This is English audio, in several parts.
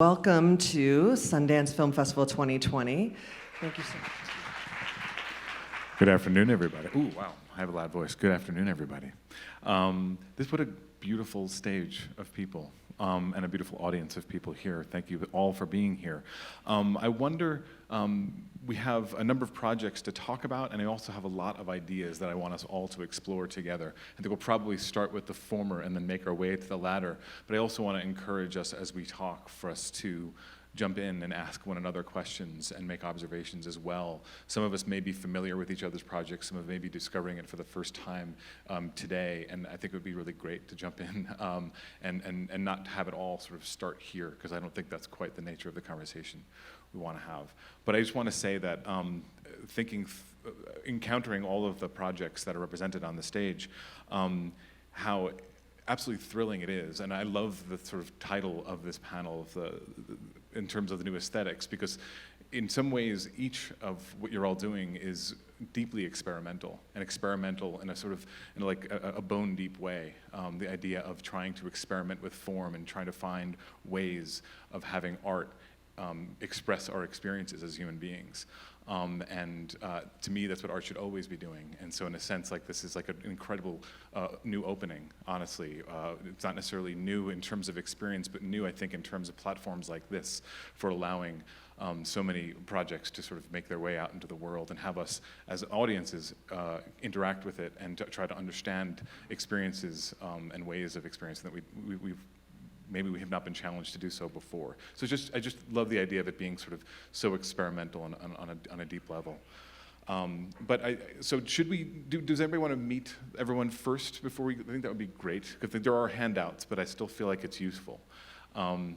Welcome to Sundance Film Festival 2020. Thank you so much. Good afternoon, everybody. Ooh, wow, I have a loud voice. Good afternoon, everybody. What a beautiful stage of people and a beautiful audience of people here. Thank you all for being here. I wonder, we have a number of projects to talk about, and I also have a lot of ideas that I want us all to explore together. I think we'll probably start with the former and then make our way to the latter, but I also want to encourage us as we talk for us to jump in and ask one another questions and make observations as well. Some of us may be familiar with each other's projects, some of us may be discovering it for the first time today, and I think it would be really great to jump in and not have it all sort of start here, because I don't think that's quite the nature of the conversation we want to have. But I just want to say that encountering all of the projects that are represented on the stage, how absolutely thrilling it is, and I love the sort of title of this panel in terms of the new aesthetics, because in some ways each of what you're all doing is deeply experimental, and experimental in a sort of a bone deep way. The idea of trying to experiment with form and trying to find ways of having art express our experiences as human beings. To me, that's what art should always be doing. And so in a sense, this is like an incredible new opening, honestly. It's not necessarily new in terms of experience, but new, I think, in terms of platforms like this for allowing so many projects to sort of make their way out into the world and have us as audiences interact with it and to try to understand experiences and ways of experiencing that maybe we have not been challenged to do so before. So I just love the idea of it being sort of so experimental on a deep level. So should we, does everybody want to meet everyone first before I think that would be great, because there are handouts, but I still feel like it's useful. Jim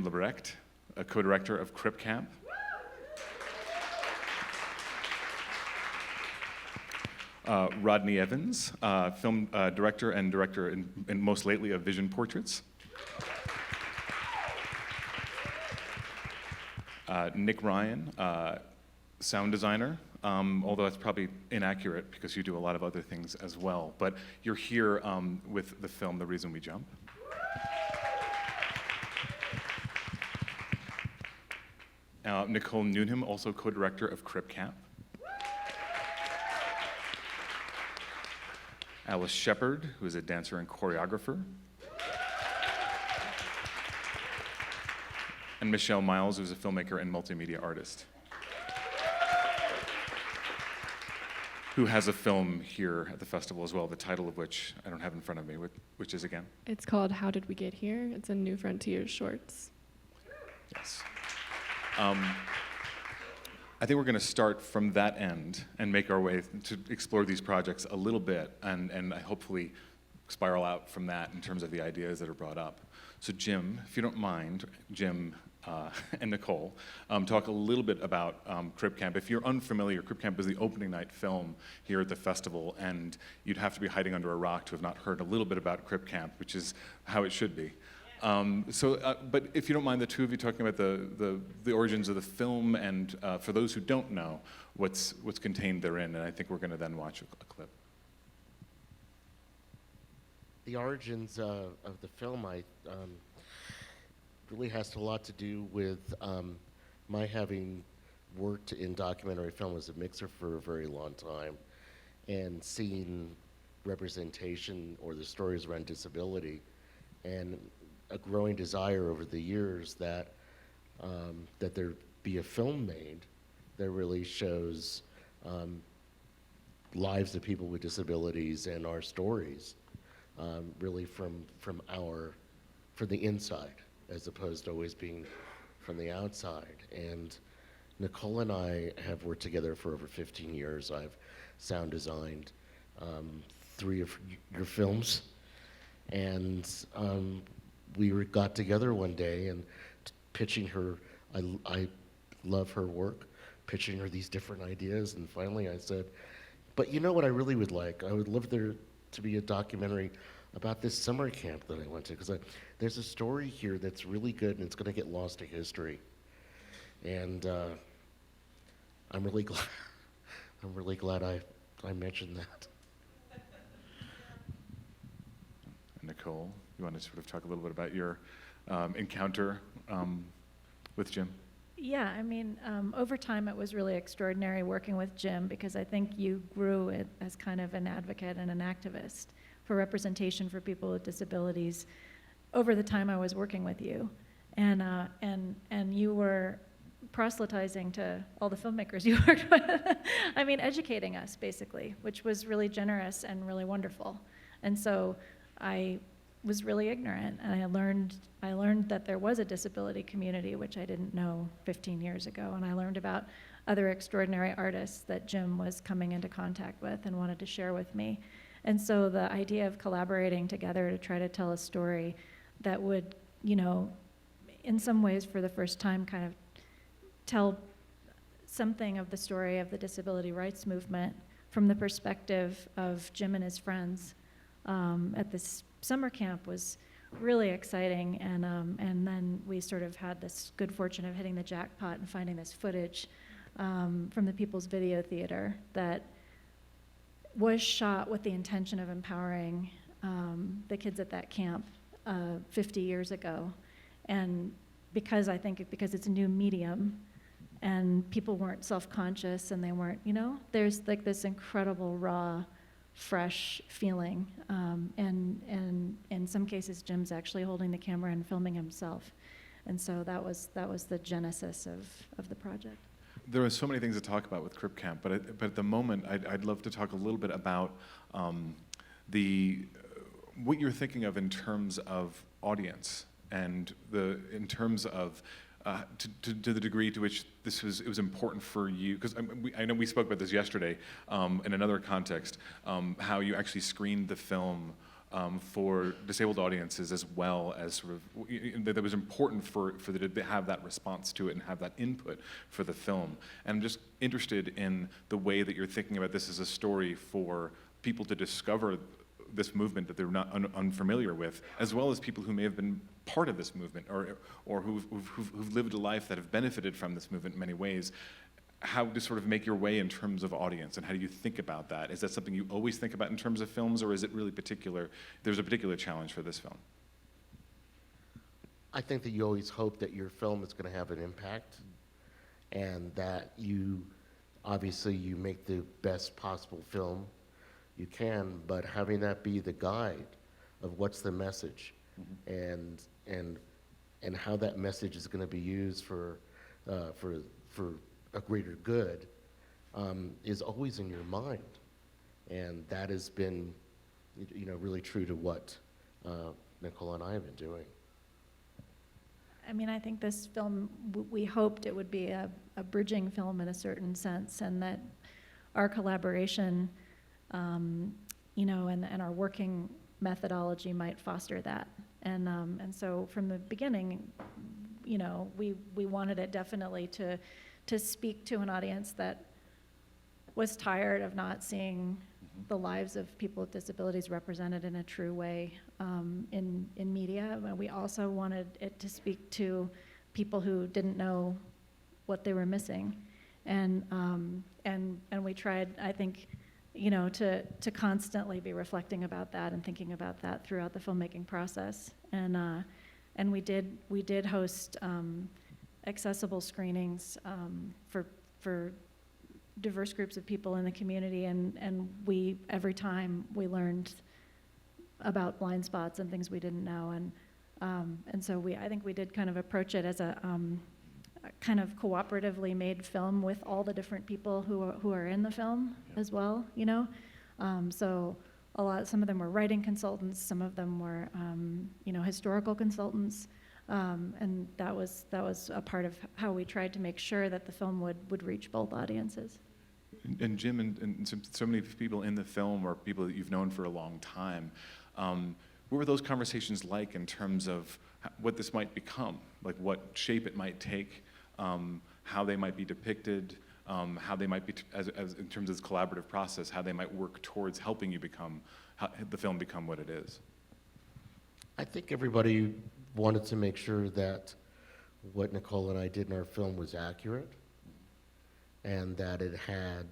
LeBrecht, a co-director of Crip Camp. Rodney Evans, film director and most lately of Vision Portraits. Nick Ryan, sound designer, although that's probably inaccurate because you do a lot of other things as well. But you're here with the film The Reason We Jump. Nicole Newnham, also co-director of Crip Camp. Alice Sheppard, who is a dancer and choreographer. And Michelle Miles, who's a filmmaker and multimedia artist, who has a film here at the festival as well, the title of which I don't have in front of me, which is again? It's called How Did We Get Here? It's a New Frontiers shorts. Yes. I think we're going to start from that end and make our way to explore these projects a little bit and hopefully spiral out from that in terms of the ideas that are brought up. So Jim, if you don't mind, and Nicole, talk a little bit about Crip Camp. If you're unfamiliar, Crip Camp is the opening night film here at the festival, and you'd have to be hiding under a rock to have not heard a little bit about Crip Camp, which is how it should be. But if you don't mind, the two of you talking about the origins of the film, and for those who don't know, what's contained therein, and I think we're going to then watch a clip. The origins of the film, really has a lot to do with my having worked in documentary film as a mixer for a very long time, and seeing representation or the stories around disability, and a growing desire over the years that there be a film made that really shows lives of people with disabilities and our stories, really from the inside, as opposed to always being from the outside. And Nicole and I have worked together for over 15 years. I've sound designed 3 of your films, and we got together one day and pitching her, I love her work, pitching her these different ideas, and finally I said, but you know what I really would like? I would love there to be a documentary about this summer camp that I went to, because there's a story here that's really good and it's going to get lost to history. And I'm really glad I mentioned that. Nicole, you want to sort of talk a little bit about your encounter with Jim? Yeah, I mean, over time it was really extraordinary working with Jim, because I think you grew it as kind of an advocate and an activist for representation for people with disabilities over the time I was working with you. And you were proselytizing to all the filmmakers you worked with. I mean, educating us, basically, which was really generous and really wonderful. And so I was really ignorant, and I learned that there was a disability community, which I didn't know 15 years ago, and I learned about other extraordinary artists that Jim was coming into contact with and wanted to share with me. And so the idea of collaborating together to try to tell a story that would, you know, in some ways for the first time kind of tell something of the story of the disability rights movement from the perspective of Jim and his friends at this summer camp was really exciting. And then we sort of had this good fortune of hitting the jackpot and finding this footage from the People's Video Theater that was shot with the intention of empowering the kids at that camp 50 years ago. And because it's a new medium, and people weren't self-conscious, and they weren't, you know, there's like this incredible raw, fresh feeling. And in some cases, Jim's actually holding the camera and filming himself. And so that was the genesis of the project. There are so many things to talk about with Crip Camp, but at the moment, I'd love to talk a little bit about what you're thinking of in terms of audience, and in terms of to the degree to which it was important for you, because I know we spoke about this yesterday in another context, how you actually screened the film for disabled audiences as well as sort of, that was important for them to have that response to it and have that input for the film. And I'm just interested in the way that you're thinking about this as a story for people to discover this movement that they're not unfamiliar with, as well as people who may have been part of this movement or who've lived a life that have benefited from this movement in many ways. How to sort of make your way in terms of audience, and how do you think about that? Is that something you always think about in terms of films, or is it really there's a particular challenge for this film? I think that you always hope that your film is going to have an impact, and that you make the best possible film you can, but having that be the guide of what's the message, and how that message is going to be used for a greater good is always in your mind, and that has been, you know, really true to what Nicole and I have been doing. I mean, I think this film, we hoped it would be a bridging film in a certain sense, and that our collaboration, you know, and our working methodology might foster that. And so from the beginning, you know, we wanted it definitely to speak to an audience that was tired of not seeing the lives of people with disabilities represented in a true way in media. But we also wanted it to speak to people who didn't know what they were missing. And we tried, I think, you know, to constantly be reflecting about that and thinking about that throughout the filmmaking process. And we did host accessible screenings for diverse groups of people in the community, and every time we learned about blind spots and things we didn't know, and so I think we did kind of approach it as a kind of cooperatively made film with all the different people who are in the film as well, you know. So some of them were writing consultants, some of them were you know, historical consultants. And that was a part of how we tried to make sure that the film would reach both audiences. And Jim and so many people in the film are people that you've known for a long time. What were those conversations like in terms of what this might become, like what shape it might take, how they might be depicted, how they might be, as in terms of this collaborative process, how they might work towards helping you the film become what it is? I think everybody wanted to make sure that what Nicole and I did in our film was accurate, and that it had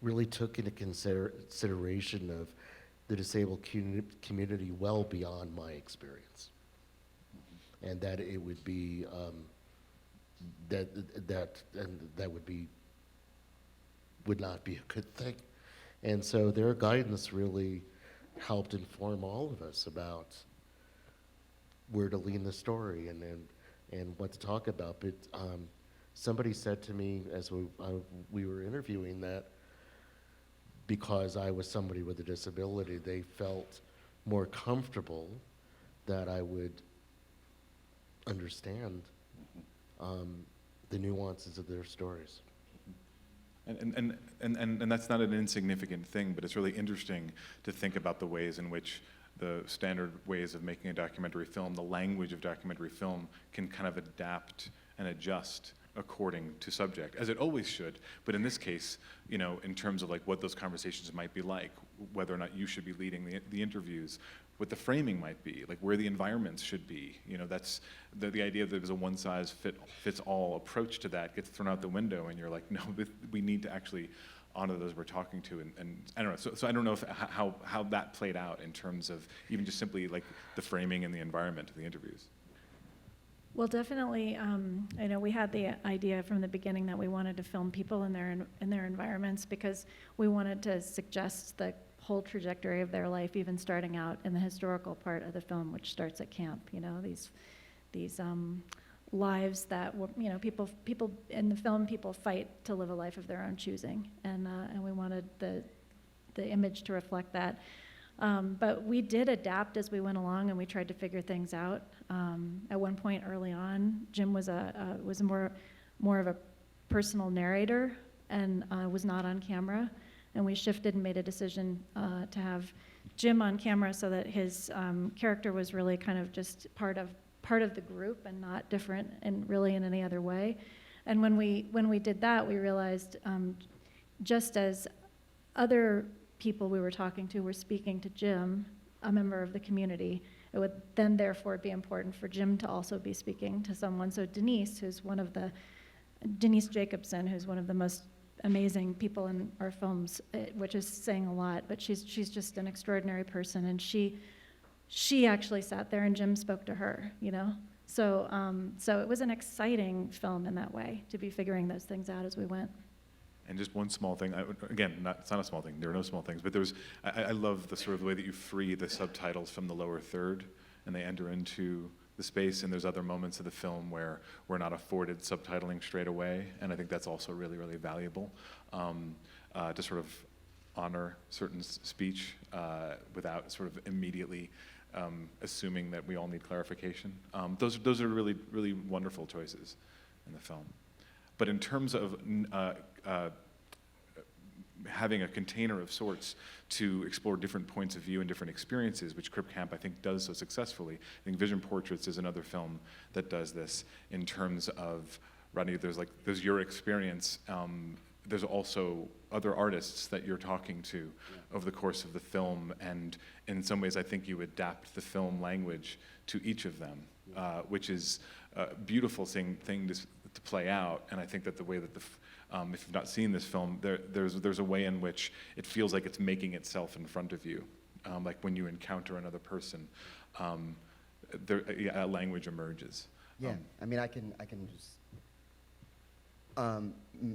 really took into consideration of the disabled community well beyond my experience, and that it would be that would not be a good thing. And so their guidance really helped inform all of us about where to lean the story and what to talk about. But somebody said to me as we were interviewing that because I was somebody with a disability, they felt more comfortable that I would understand the nuances of their stories. And that's not an insignificant thing, but it's really interesting to think about the ways in which the standard ways of making a documentary film, the language of documentary film, can kind of adapt and adjust according to subject, as it always should. But in this case, you know, in terms of like what those conversations might be like, whether or not you should be leading the interviews, what the framing might be, like where the environments should be. You know, that's the idea that there's a one-size-fits-all approach to that gets thrown out the window, and you're like, no, we need to actually honor those we're talking to, and I don't know. So I don't know how that played out in terms of even just simply like the framing and the environment of the interviews. Well, definitely, I know we had the idea from the beginning that we wanted to film people in their environments because we wanted to suggest the whole trajectory of their life, even starting out in the historical part of the film, which starts at camp. You know, these lives that you know, people in the film, people fight to live a life of their own choosing, and we wanted the image to reflect that. But we did adapt as we went along, and we tried to figure things out. At one point early on, Jim was more of a personal narrator and was not on camera. And we shifted and made a decision to have Jim on camera so that his character was really kind of just part of the group and not different and really in any other way. And when we did that, we realized just as other people we were talking to were speaking to Jim, a member of the community, it would then therefore be important for Jim to also be speaking to someone. So Denise Jacobson, who's one of the most amazing people in our films, which is saying a lot, but she's just an extraordinary person, and she actually sat there and Jim spoke to her, you know? So it was an exciting film in that way, to be figuring those things out as we went. And just one small thing, it's not a small thing, there are no small things, but I love the sort of the way that you free the subtitles from the lower third and they enter into the space, and there's other moments of the film where we're not afforded subtitling straight away, and I think that's also really, really valuable to sort of honor certain speech without sort of immediately assuming that we all need clarification. Those are really, really wonderful choices in the film. But in terms of having a container of sorts to explore different points of view and different experiences, which Crip Camp I think does so successfully. I think Vision Portraits is another film that does this in terms of, Rodney, there's your experience, there's also other artists that you're talking to over the course of the film, and in some ways I think you adapt the film language to each of them, which is a beautiful thing to play out, and I think that the way that if you've not seen this film, there's a way in which it feels like it's making itself in front of you, like when you encounter another person, a language emerges. Yeah, I mean, I can just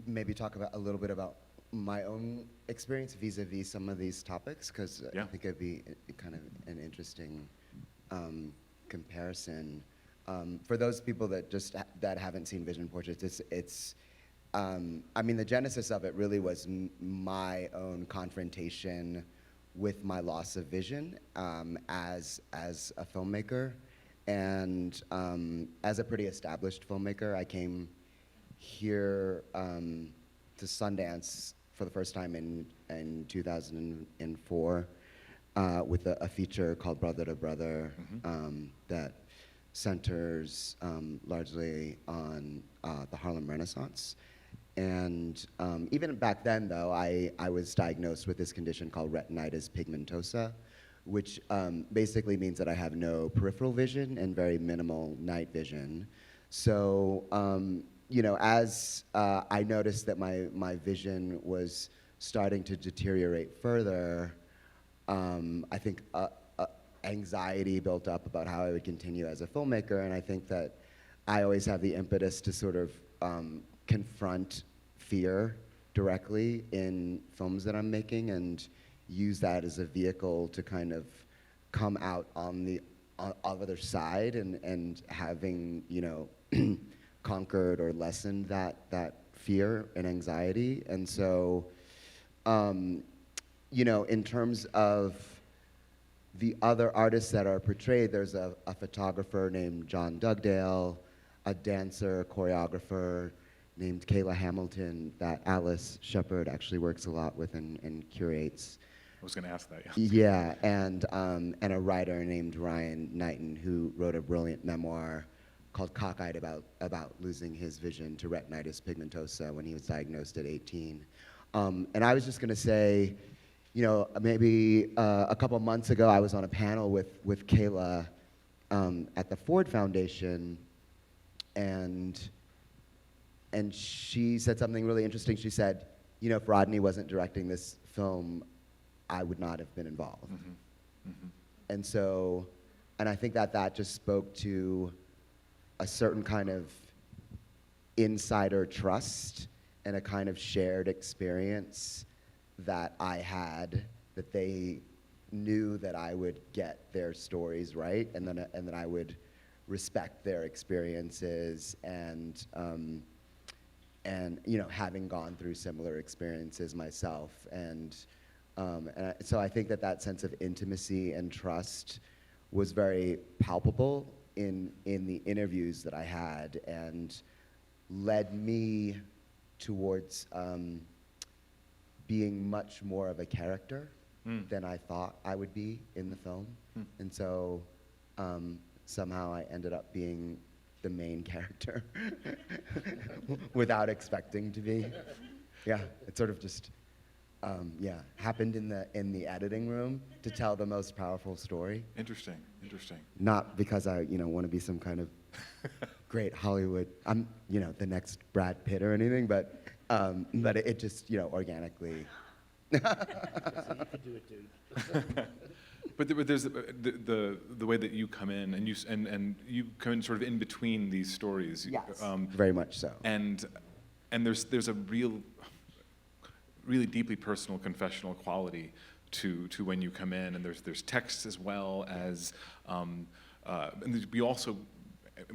maybe talk about a little bit about my own experience vis-a-vis some of these topics, because I think it'd be kind of an interesting comparison. For those people that haven't seen Vision Portraits, it's I mean, the genesis of it really was my own confrontation with my loss of vision as a filmmaker, and as a pretty established filmmaker, I came here to Sundance for the first time in 2004 with a feature called Brother to Brother that centers largely on the Harlem Renaissance. And even back then, though, I was diagnosed with this condition called retinitis pigmentosa, which basically means that I have no peripheral vision and very minimal night vision. So, you know, as I noticed that my vision was starting to deteriorate further, I think anxiety built up about how I would continue as a filmmaker, and I think that I always have the impetus to sort of confront fear directly in films that I'm making and use that as a vehicle to kind of come out on the other side and having, you know, conquered or lessened that fear and anxiety. And so, you know, in terms of the other artists that are portrayed, there's a photographer named John Dugdale, a dancer, choreographer named Kayla Hamilton that Alice Sheppard actually works a lot with and curates. I was going to ask that. Yeah, and a writer named Ryan Knighton who wrote a brilliant memoir called Cockeyed about losing his vision to retinitis pigmentosa when he was diagnosed at 18. And I was just going to say, you know, maybe a couple months ago I was on a panel with Kayla at the Ford Foundation, and she said something really interesting. She said, you know, if Rodney wasn't directing this film, I would not have been involved. Mm-hmm. Mm-hmm. And so, and I think that just spoke to a certain kind of insider trust and a kind of shared experience that I had, that they knew that I would get their stories right, and that I would respect their experiences, and you know, having gone through similar experiences myself, so I think that sense of intimacy and trust was very palpable in the interviews that I had, and led me towards being much more of a character than I thought I would be in the film. And so somehow I ended up being the main character without expecting to be. Yeah, it sort of just happened in the editing room to tell the most powerful story. Interesting, interesting. Not because I, you know, want to be some kind of great Hollywood, I'm, you know, the next Brad Pitt or anything, but it just, you know, organically. But there's the way that you come in, and you come in sort of in between these stories. Yes, very much so. And there's a really deeply personal confessional quality to when you come in, and there's text as well as, and you also,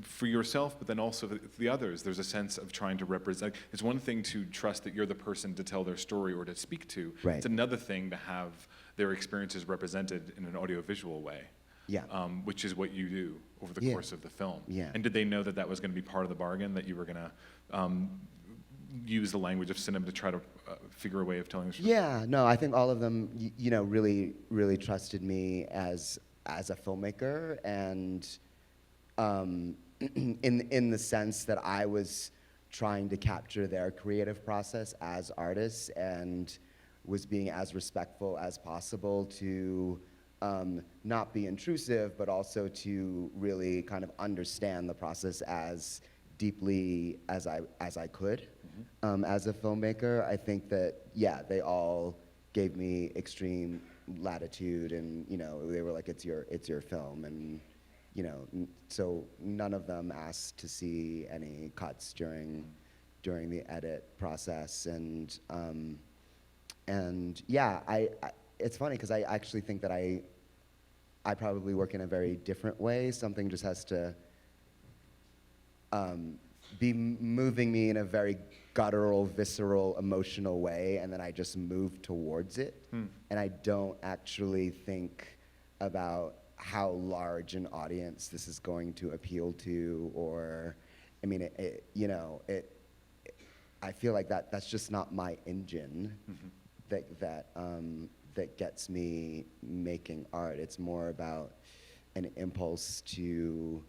for yourself, but then also for the others, there's a sense of trying to represent. It's one thing to trust that you're the person to tell their story or to speak to. Right. It's another thing to have their experiences represented in an audiovisual way. Yeah. Which is what you do over the course of the film. Yeah. And did they know that was going to be part of the bargain, that you were going to use the language of cinema to try to figure a way of telling the story? Yeah, no, I think all of them, you know, really, really trusted me as a filmmaker, and in the sense that I was trying to capture their creative process as artists, and was being as respectful as possible to not be intrusive, but also to really kind of understand the process as deeply as I could. As a filmmaker, I think that, yeah, they all gave me extreme latitude, and, you know, they were like, it's your film, and, you know, so none of them asked to see any cuts during the edit process, and yeah, it's funny because I actually think that I probably work in a very different way. Something just has to be moving me in a very guttural, visceral, emotional way, and then I just move towards it. And I don't actually think about how large an audience this is going to appeal to, or, I mean, I feel like that's just not my engine. That gets me making art. It's more about an impulse to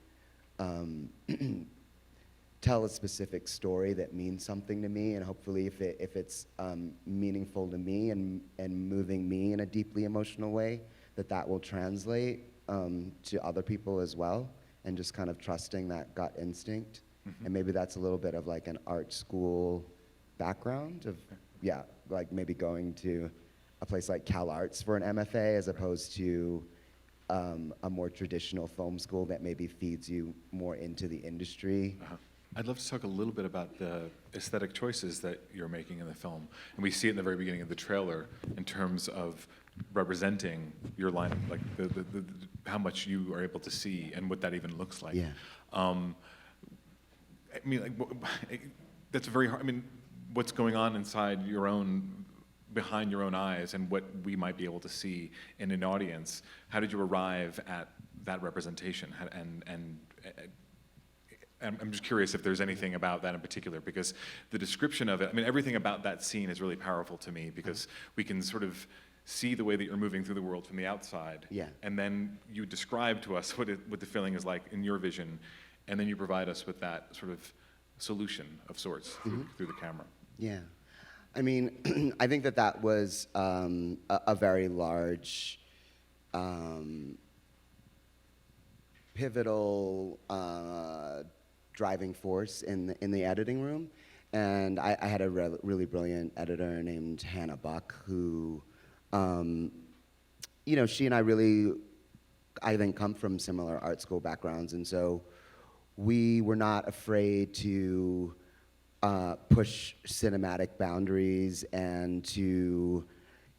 tell a specific story that means something to me, and hopefully if it's meaningful to me and moving me in a deeply emotional way, that will translate to other people as well, and just kind of trusting that gut instinct. And maybe that's a little bit of like an art school background of, yeah, like maybe going to a place like Cal Arts for an MFA as opposed to a more traditional film school that maybe feeds you more into the industry. I'd love to talk a little bit about the aesthetic choices that you're making in the film. And we see it in the very beginning of the trailer in terms of representing your line, like how much you are able to see and what that even looks like. Yeah. I mean, that's very hard. I mean, what's going on inside your own, behind your own eyes, and what we might be able to see in an audience. How did you arrive at that representation? And I'm just curious if there's anything about that in particular, because the description of it, I mean, everything about that scene is really powerful to me, because we can sort of see the way that you're moving through the world from the outside. Yeah. And then you describe to us what the feeling is like in your vision, and then you provide us with that sort of solution of sorts through the camera. Yeah. I mean, I think that was a very large, pivotal driving force in the editing room. And I had a really brilliant editor named Hannah Buck who, you know, she and I really, I think, come from similar art school backgrounds. And so we were not afraid to push cinematic boundaries and to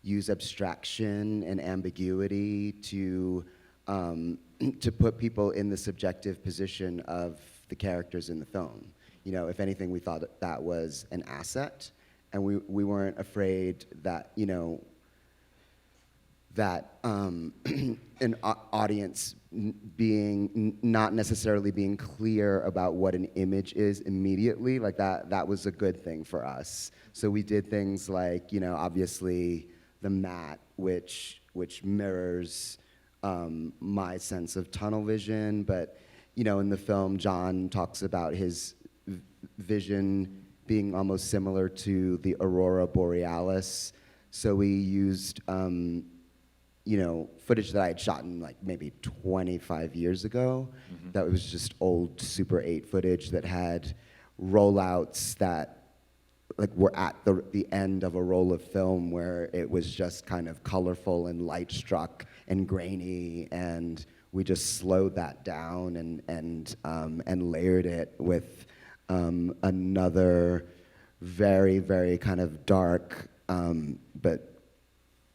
use abstraction and ambiguity to put people in the subjective position of the characters in the film. You know, if anything, we thought that was an asset, and we weren't afraid that, you know, that an audience not necessarily being clear about what an image is immediately, like that was a good thing for us. So we did things like, you know, obviously the mat, which mirrors my sense of tunnel vision, but, you know, in the film, John talks about his vision being almost similar to the aurora borealis. So we used, you know, footage that I had shot in like maybe 25 years ago. That was just old Super 8 footage that had rollouts that like were at the end of a roll of film where it was just kind of colorful and light struck and grainy, and we just slowed that down and layered it with another very, very kind of dark but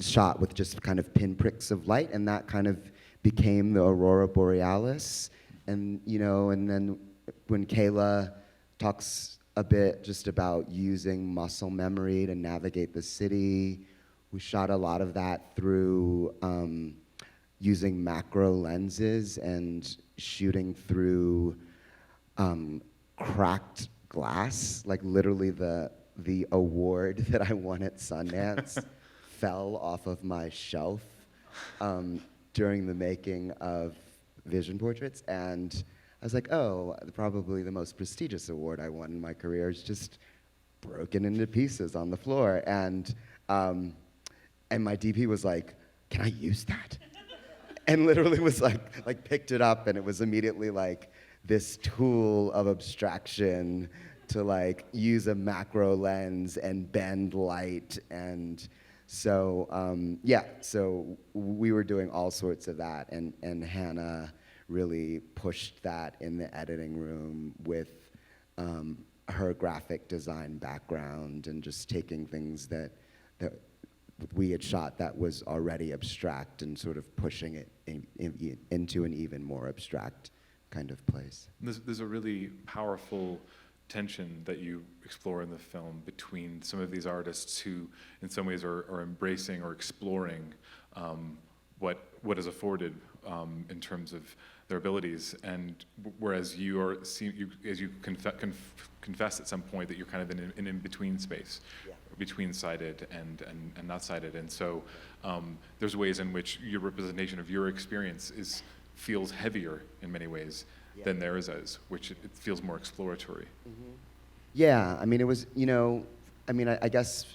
shot with just kind of pinpricks of light, and that kind of became the aurora borealis. And, you know, and then when Kayla talks a bit just about using muscle memory to navigate the city, we shot a lot of that through using macro lenses and shooting through cracked glass. Like literally the award that I won at Sundance fell off of my shelf during the making of Vision Portraits, and I was like, oh, probably the most prestigious award I won in my career is just broken into pieces on the floor. And my DP was like, can I use that? And literally was like picked it up, and it was immediately like this tool of abstraction to like use a macro lens and bend light. And so, yeah, so we were doing all sorts of that, and Hannah really pushed that in the editing room with her graphic design background and just taking things that we had shot that was already abstract and sort of pushing it into an even more abstract kind of place. There's a really powerful tension that you explore in the film between some of these artists who in some ways are embracing or exploring what is afforded in terms of their abilities, and whereas as you confess at some point that you're kind of in an in-between space, between sighted and not sighted, and so there's ways in which your representation of your experience feels heavier in many ways than theirs is, which it feels more exploratory. Yeah, I mean, it was, you know, I mean, I guess,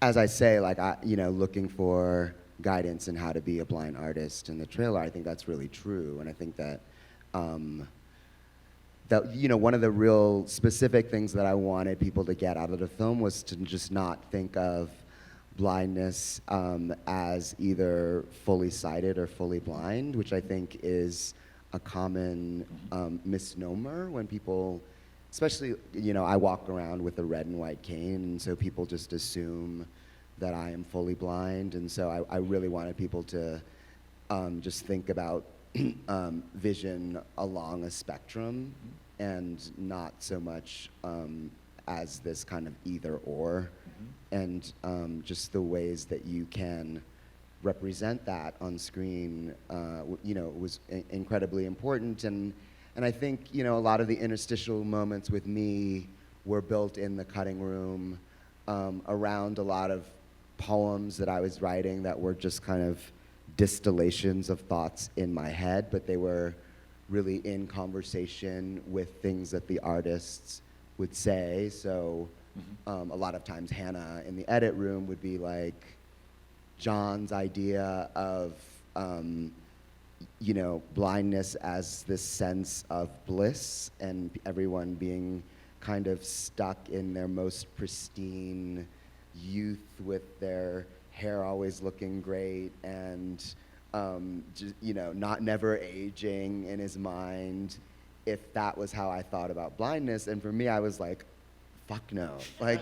as I say, like, looking for guidance in how to be a blind artist in the trailer, I think that's really true. And I think that, you know, one of the real specific things that I wanted people to get out of the film was to just not think of blindness as either fully sighted or fully blind, which I think is a common misnomer when people, especially, I walk around with a red and white cane, and so people just assume that I am fully blind, and so I really wanted people to just think about vision along a spectrum and not so much as this kind of either or, and just the ways that you can represent that on screen, was incredibly important. And I think, a lot of the interstitial moments with me were built in the cutting room around a lot of poems that I was writing that were just kind of distillations of thoughts in my head, but they were really in conversation with things that the artists would say. So a lot of times Hannah in the edit room would be like, John's idea of blindness as this sense of bliss and everyone being kind of stuck in their most pristine youth with their hair always looking great and not never aging in his mind, if that was how I thought about blindness. And for me, I was like, fuck no. Like,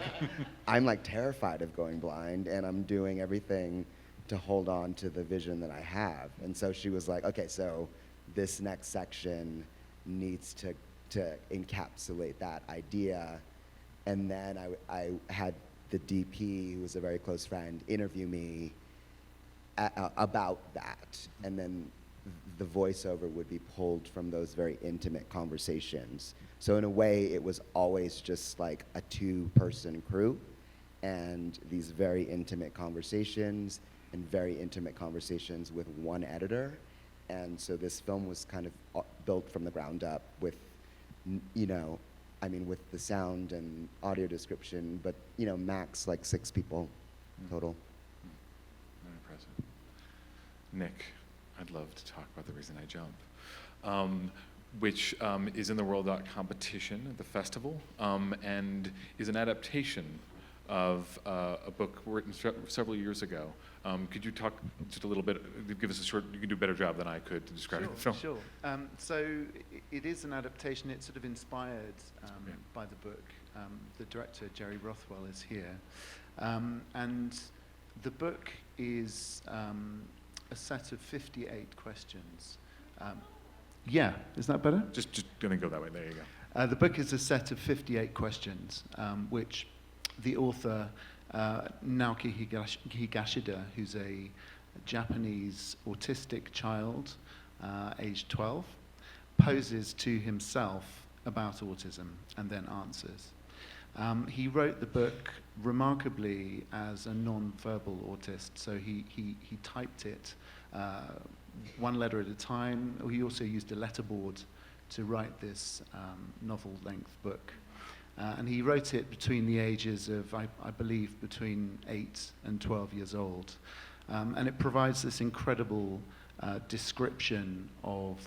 I'm like terrified of going blind, and I'm doing everything to hold on to the vision that I have. And so she was like, okay, so this next section needs to encapsulate that idea. And then I had the DP, who was a very close friend, interview me about that. And then the voiceover would be pulled from those very intimate conversations. So in a way, it was always just like a two-person crew and these very intimate conversations and very intimate conversations with one editor. And so this film was kind of built from the ground up with, with the sound and audio description, but, max like 6 people total. Very impressive. Nick, I'd love to talk about The Reason I Jump, which is in the World Art Competition at the festival, and is an adaptation of a book written several years ago. Could you talk just a little bit, give us a short, you can do a better job than I could to describe the film. Sure. So it is an adaptation. It's sort of inspired by the book. The director, Jerry Rothwell, is here. And the book is a set of 58 questions. Yeah, is that better? Just gonna go that way, there you go. The book is a set of 58 questions, which the author, Naoki Higashida, who's a Japanese autistic child, aged 12, poses to himself about autism and then answers. He wrote the book remarkably as a non-verbal autist, so he typed it one letter at a time. He also used a letterboard to write this novel-length book. And he wrote it between the ages of, I believe, between 8 and 12 years old. And it provides this incredible description of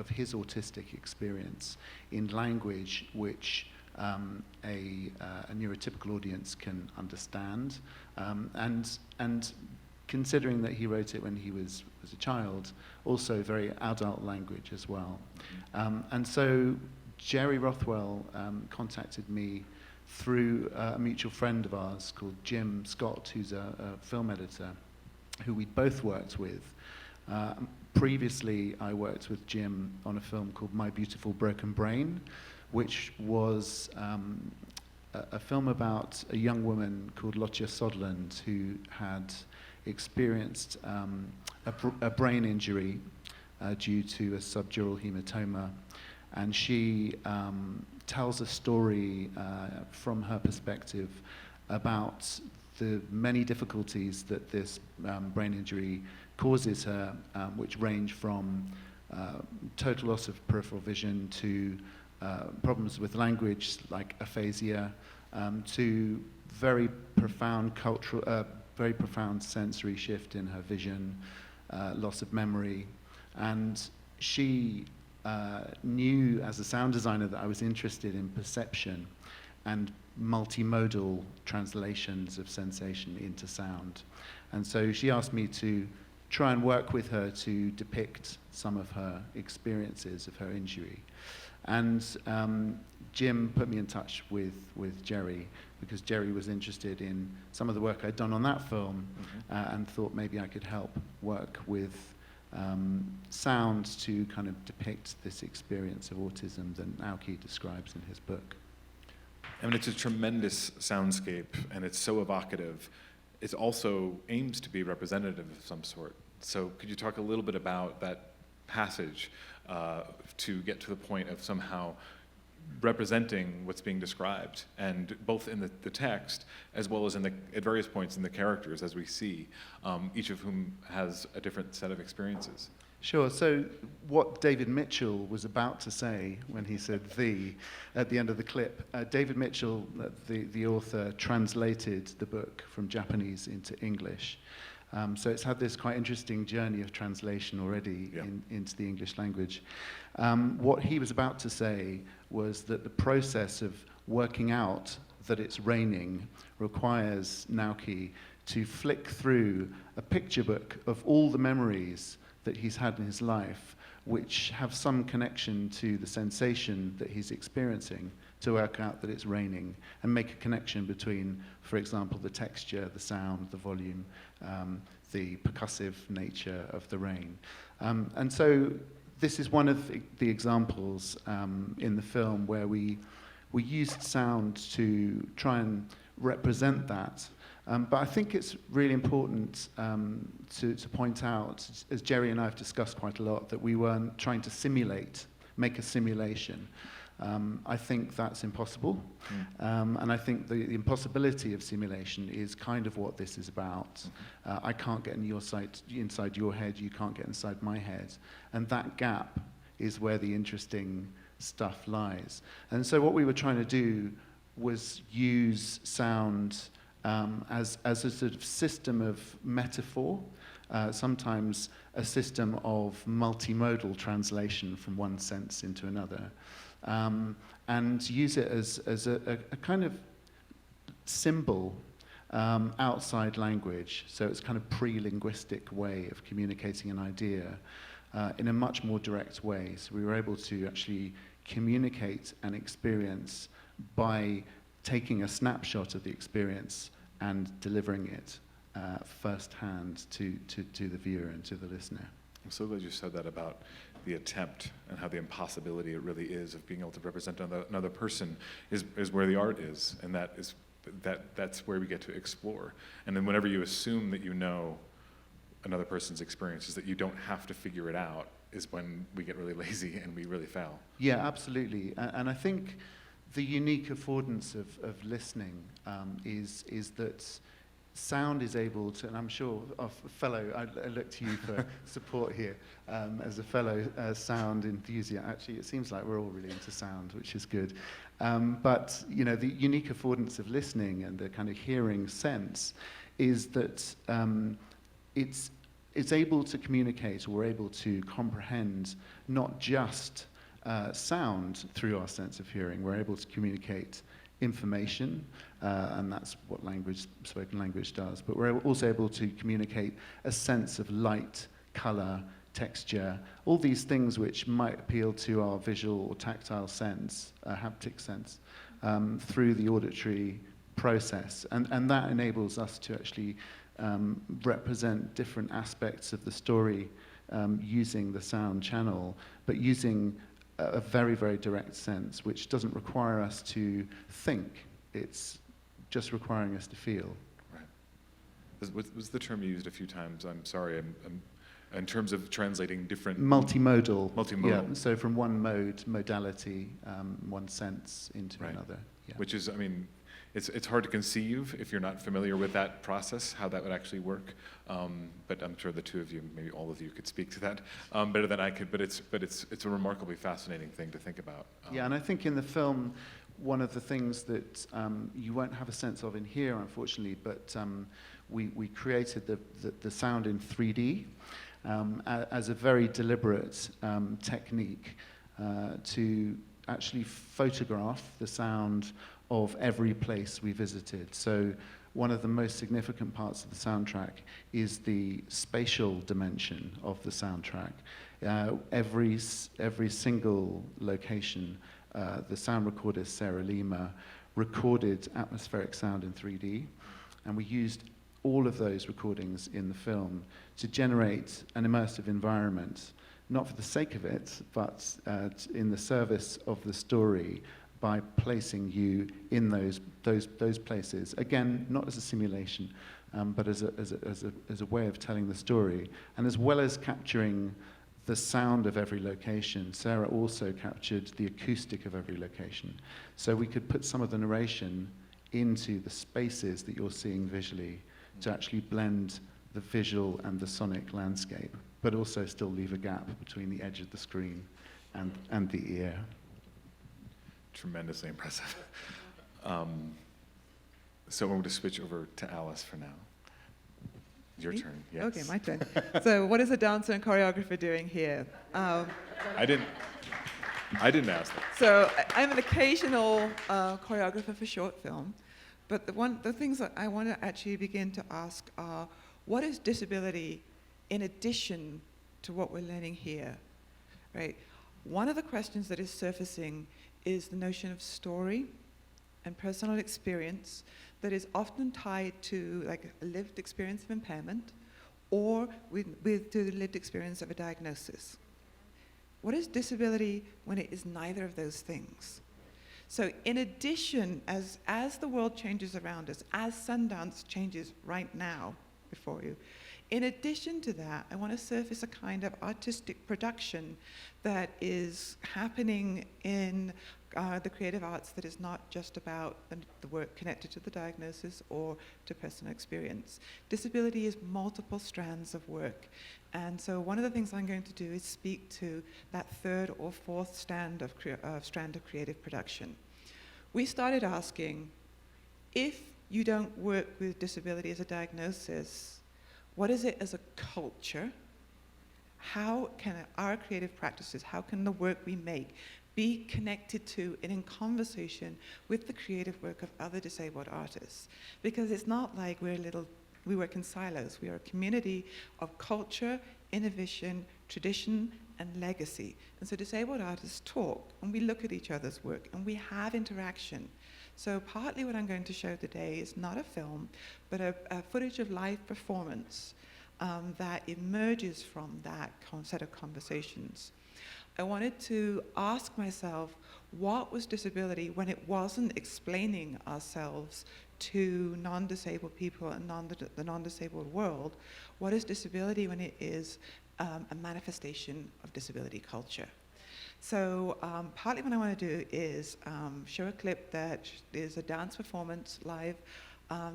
his autistic experience in language which a neurotypical audience can understand. And considering that he wrote it when he was a child, also very adult language as well. And so Jerry Rothwell contacted me through a mutual friend of ours called Jim Scott, who's a film editor, who we'd both worked with. Previously, I worked with Jim on a film called My Beautiful Broken Brain, which was a film about a young woman called Lotja Sodland who had experienced a brain injury due to a subdural hematoma. And she tells a story from her perspective about the many difficulties that this brain injury causes her, which range from total loss of peripheral vision to problems with language like aphasia, to very profound very profound sensory shift in her vision, loss of memory. And she knew as a sound designer that I was interested in perception, and multimodal translations of sensation into sound. And so she asked me to try and work with her to depict some of her experiences of her injury. And Jim put me in touch with Jerry, because Jerry was interested in some of the work I'd done on that film, and thought maybe I could help work with sound to kind of depict this experience of autism that Nauki describes in his book. I mean, it's a tremendous soundscape, and it's so evocative. It also aims to be representative of some sort. So could you talk a little bit about that passage to get to the point of somehow representing what's being described, and both in the text as well as at various points in the characters, as we see, each of whom has a different set of experiences? Sure. So what David Mitchell was about to say when he said "the" at the end of the clip, David Mitchell, the author, translated the book from Japanese into English. So it's had this quite interesting journey of translation already into the English language. What he was about to say was that the process of working out that it's raining requires Nauki to flick through a picture book of all the memories that he's had in his life, which have some connection to the sensation that he's experiencing, to work out that it's raining, and make a connection between, for example, the texture, the sound, the volume, the percussive nature of the rain. And so this is one of the examples in the film where we used sound to try and represent that. But I think it's really important to point out, as Jerry and I have discussed quite a lot, that we weren't trying to make a simulation. I think that's impossible. And I think the impossibility of simulation is kind of what this is about. I can't get inside your head, you can't get inside my head. And that gap is where the interesting stuff lies. And so what we were trying to do was use sound as a sort of system of metaphor, sometimes a system of multimodal translation from one sense into another, and use it as a kind of symbol outside language. So it's kind of pre-linguistic way of communicating an idea in a much more direct way. So we were able to actually communicate an experience by taking a snapshot of the experience and delivering it firsthand to the viewer and to the listener. I'm so glad you said that about the attempt and how the impossibility it really is of being able to represent another person is where the art is, and that's where we get to explore. And then whenever you assume that you know another person's experiences, that you don't have to figure it out, is when we get really lazy and we really fail. Yeah, absolutely. And I think the unique affordance of listening is that sound is able to, and I'm sure I look to you for support here, as a fellow sound enthusiast. Actually, it seems like we're all really into sound, which is good. But you know, the unique affordance of listening and the kind of hearing sense is that it's able to communicate, or we're able to comprehend not just sound through our sense of hearing. We're able to communicate information, and that's what spoken language does, but we're also able to communicate a sense of light, color, texture, all these things which might appeal to our visual or tactile sense, haptic sense, through the auditory process. And that enables us to actually represent different aspects of the story using the sound channel, but using a very, very direct sense, which doesn't require us to think. It's just requiring us to feel. Right. Was the term used a few times? I'm sorry. I'm in terms of translating different... Multimodal. Multimodal. Yeah, so from one modality, one sense into another. Yeah. Which is, I mean, it's hard to conceive if you're not familiar with that process, how that would actually work. But I'm sure the two of you, maybe all of you, could speak to that better than I could. But it's a remarkably fascinating thing to think about. Yeah, and I think in the film, one of the things that you won't have a sense of in here, unfortunately, but we created the sound in 3D as a very deliberate technique to actually photograph the sound of every place we visited. So one of the most significant parts of the soundtrack is the spatial dimension of the soundtrack. Every single location, the sound recordist Sarah Lima recorded atmospheric sound in 3D, and we used all of those recordings in the film to generate an immersive environment, not for the sake of it, but in the service of the story, by placing you in those places. Again, not as a simulation, but as a way of telling the story. And as well as capturing the sound of every location, Sarah also captured the acoustic of every location. So we could put some of the narration into the spaces that you're seeing visually to actually blend the visual and the sonic landscape, but also still leave a gap between the edge of the screen and the ear. Tremendously impressive. So we're going to switch over to Alice for now. Your turn. Yes. Okay, my turn. So what is a dancer and choreographer doing here? I didn't ask that. So I'm an occasional choreographer for short film, but the things that I want to actually begin to ask are, what is disability in addition to what we're learning here, right? One of the questions that is surfacing is the notion of story and personal experience that is often tied to like a lived experience of impairment or to the lived experience of a diagnosis. What is disability when it is neither of those things? So in addition, as the world changes around us, as Sundance changes right now before you, in addition to that, I want to surface a kind of artistic production that is happening in the creative arts that is not just about the work connected to the diagnosis or to personal experience. Disability is multiple strands of work. And so one of the things I'm going to do is speak to that third or fourth strand of creative production. We started asking, if you don't work with disability as a diagnosis, what is it as a culture? How can our creative practices, how can the work we make be connected to and in conversation with the creative work of other disabled artists? Because it's not like we work in silos. We are a community of culture, innovation, tradition, and legacy. And so disabled artists talk, and we look at each other's work, and we have interaction. So partly what I'm going to show today is not a film, but a footage of live performance that emerges from that set of conversations. I wanted to ask myself, what was disability when it wasn't explaining ourselves to non-disabled people and the non-disabled world? What is disability when it is a manifestation of disability culture? So partly what I want to do is show a clip that is a dance performance live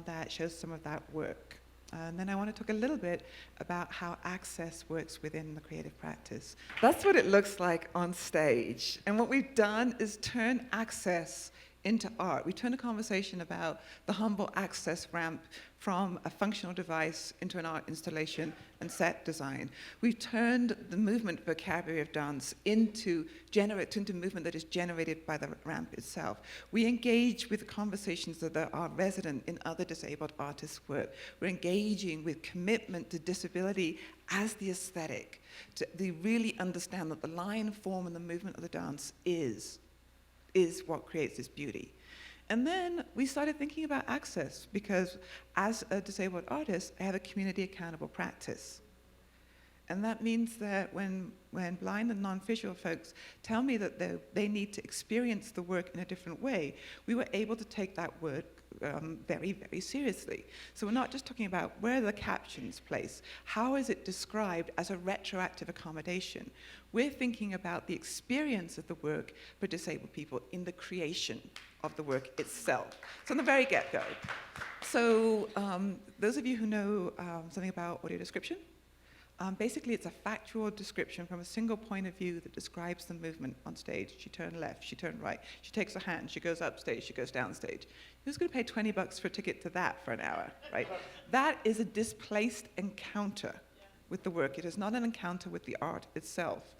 that shows some of that work. And then I want to talk a little bit about how access works within the creative practice. That's what it looks like on stage. And what we've done is turn access into art. We turn a conversation about the humble access ramp from a functional device into an art installation and set design. We've turned the movement vocabulary of dance into movement that is generated by the ramp itself. We engage with conversations that are resident in other disabled artists' work. We're engaging with commitment to disability as the aesthetic, to really understand that the line, form, and the movement of the dance is what creates this beauty. And then we started thinking about access, because as a disabled artist, I have a community accountable practice. And that means that when blind and non-visual folks tell me that they need to experience the work in a different way, we were able to take that work very, very seriously. So we're not just talking about where are the captions placed, how is it described as a retroactive accommodation. We're thinking about the experience of the work for disabled people in the creation of the work itself. So from the very get-go. So those of you who know something about audio description, basically it's a factual description from a single point of view that describes the movement on stage. She turned left, she turned right, she takes a hand, she goes upstage, she goes downstage. Who's going to pay $20 for a ticket to that for an hour, right? That is a displaced encounter with the work. It is not an encounter with the art itself.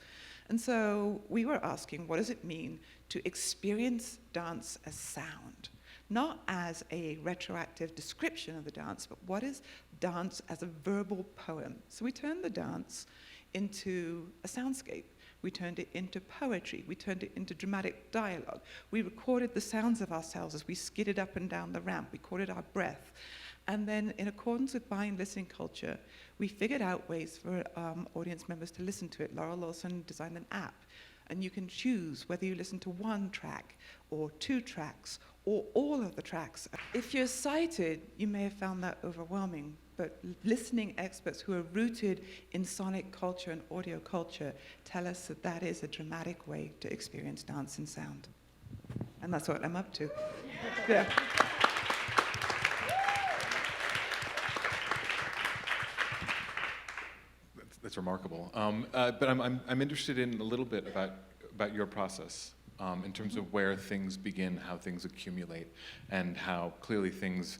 And so we were asking, what does it mean to experience dance as sound? not as a retroactive description of the dance, but what is dance as a verbal poem. So we turned the dance into a soundscape. We turned it into poetry. We turned it into dramatic dialogue. We recorded the sounds of ourselves as we skidded up and down the ramp. We recorded our breath. And then, in accordance with buying listening culture, we figured out ways for audience members to listen to it. Laurel Lawson designed an app, and you can choose whether you listen to one track or 2 tracks or all of the tracks. If you're sighted, you may have found that overwhelming, but listening experts who are rooted in sonic culture and audio culture tell us that that is a dramatic way to experience dance and sound. And that's what I'm up to. Yeah. That's remarkable. But I'm interested in a little bit about your process in terms of where things begin, how things accumulate, and how clearly things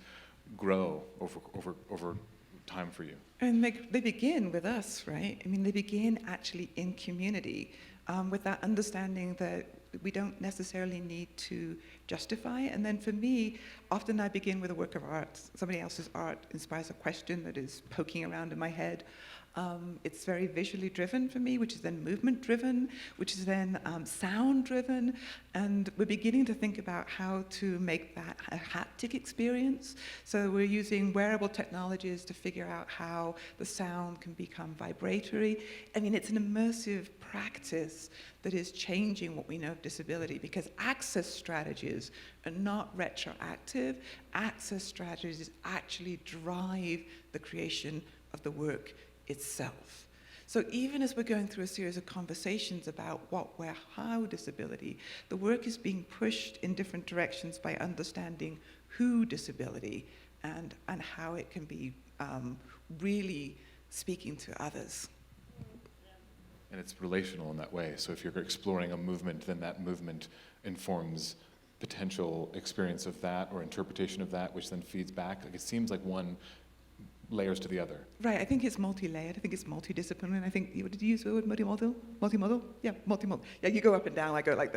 grow over time for you. And they begin with us, right? I mean, they begin actually in community with that understanding that we don't necessarily need to justify. And then for me, often I begin with a work of art. Somebody else's art inspires a question that is poking around in my head. It's very visually driven for me, which is then movement driven, which is then sound driven. And we're beginning to think about how to make that a haptic experience. So we're using wearable technologies to figure out how the sound can become vibratory. I mean, it's an immersive practice that is changing what we know of disability, because access strategies are not retroactive. Access strategies actually drive the creation of the work itself. So even as we're going through a series of conversations about what, where, how disability, the work is being pushed in different directions by understanding who disability and how it can be really speaking to others. And it's relational in that way. So if you're exploring a movement, then that movement informs potential experience of that or interpretation of that, which then feeds back. Like, it seems like one layers to the other. Right, I think it's multi-layered, I think it's multidisciplinary. I think, did you use the word multimodal? Multimodal? Yeah, multimodal. Yeah, you go up and down, I go like,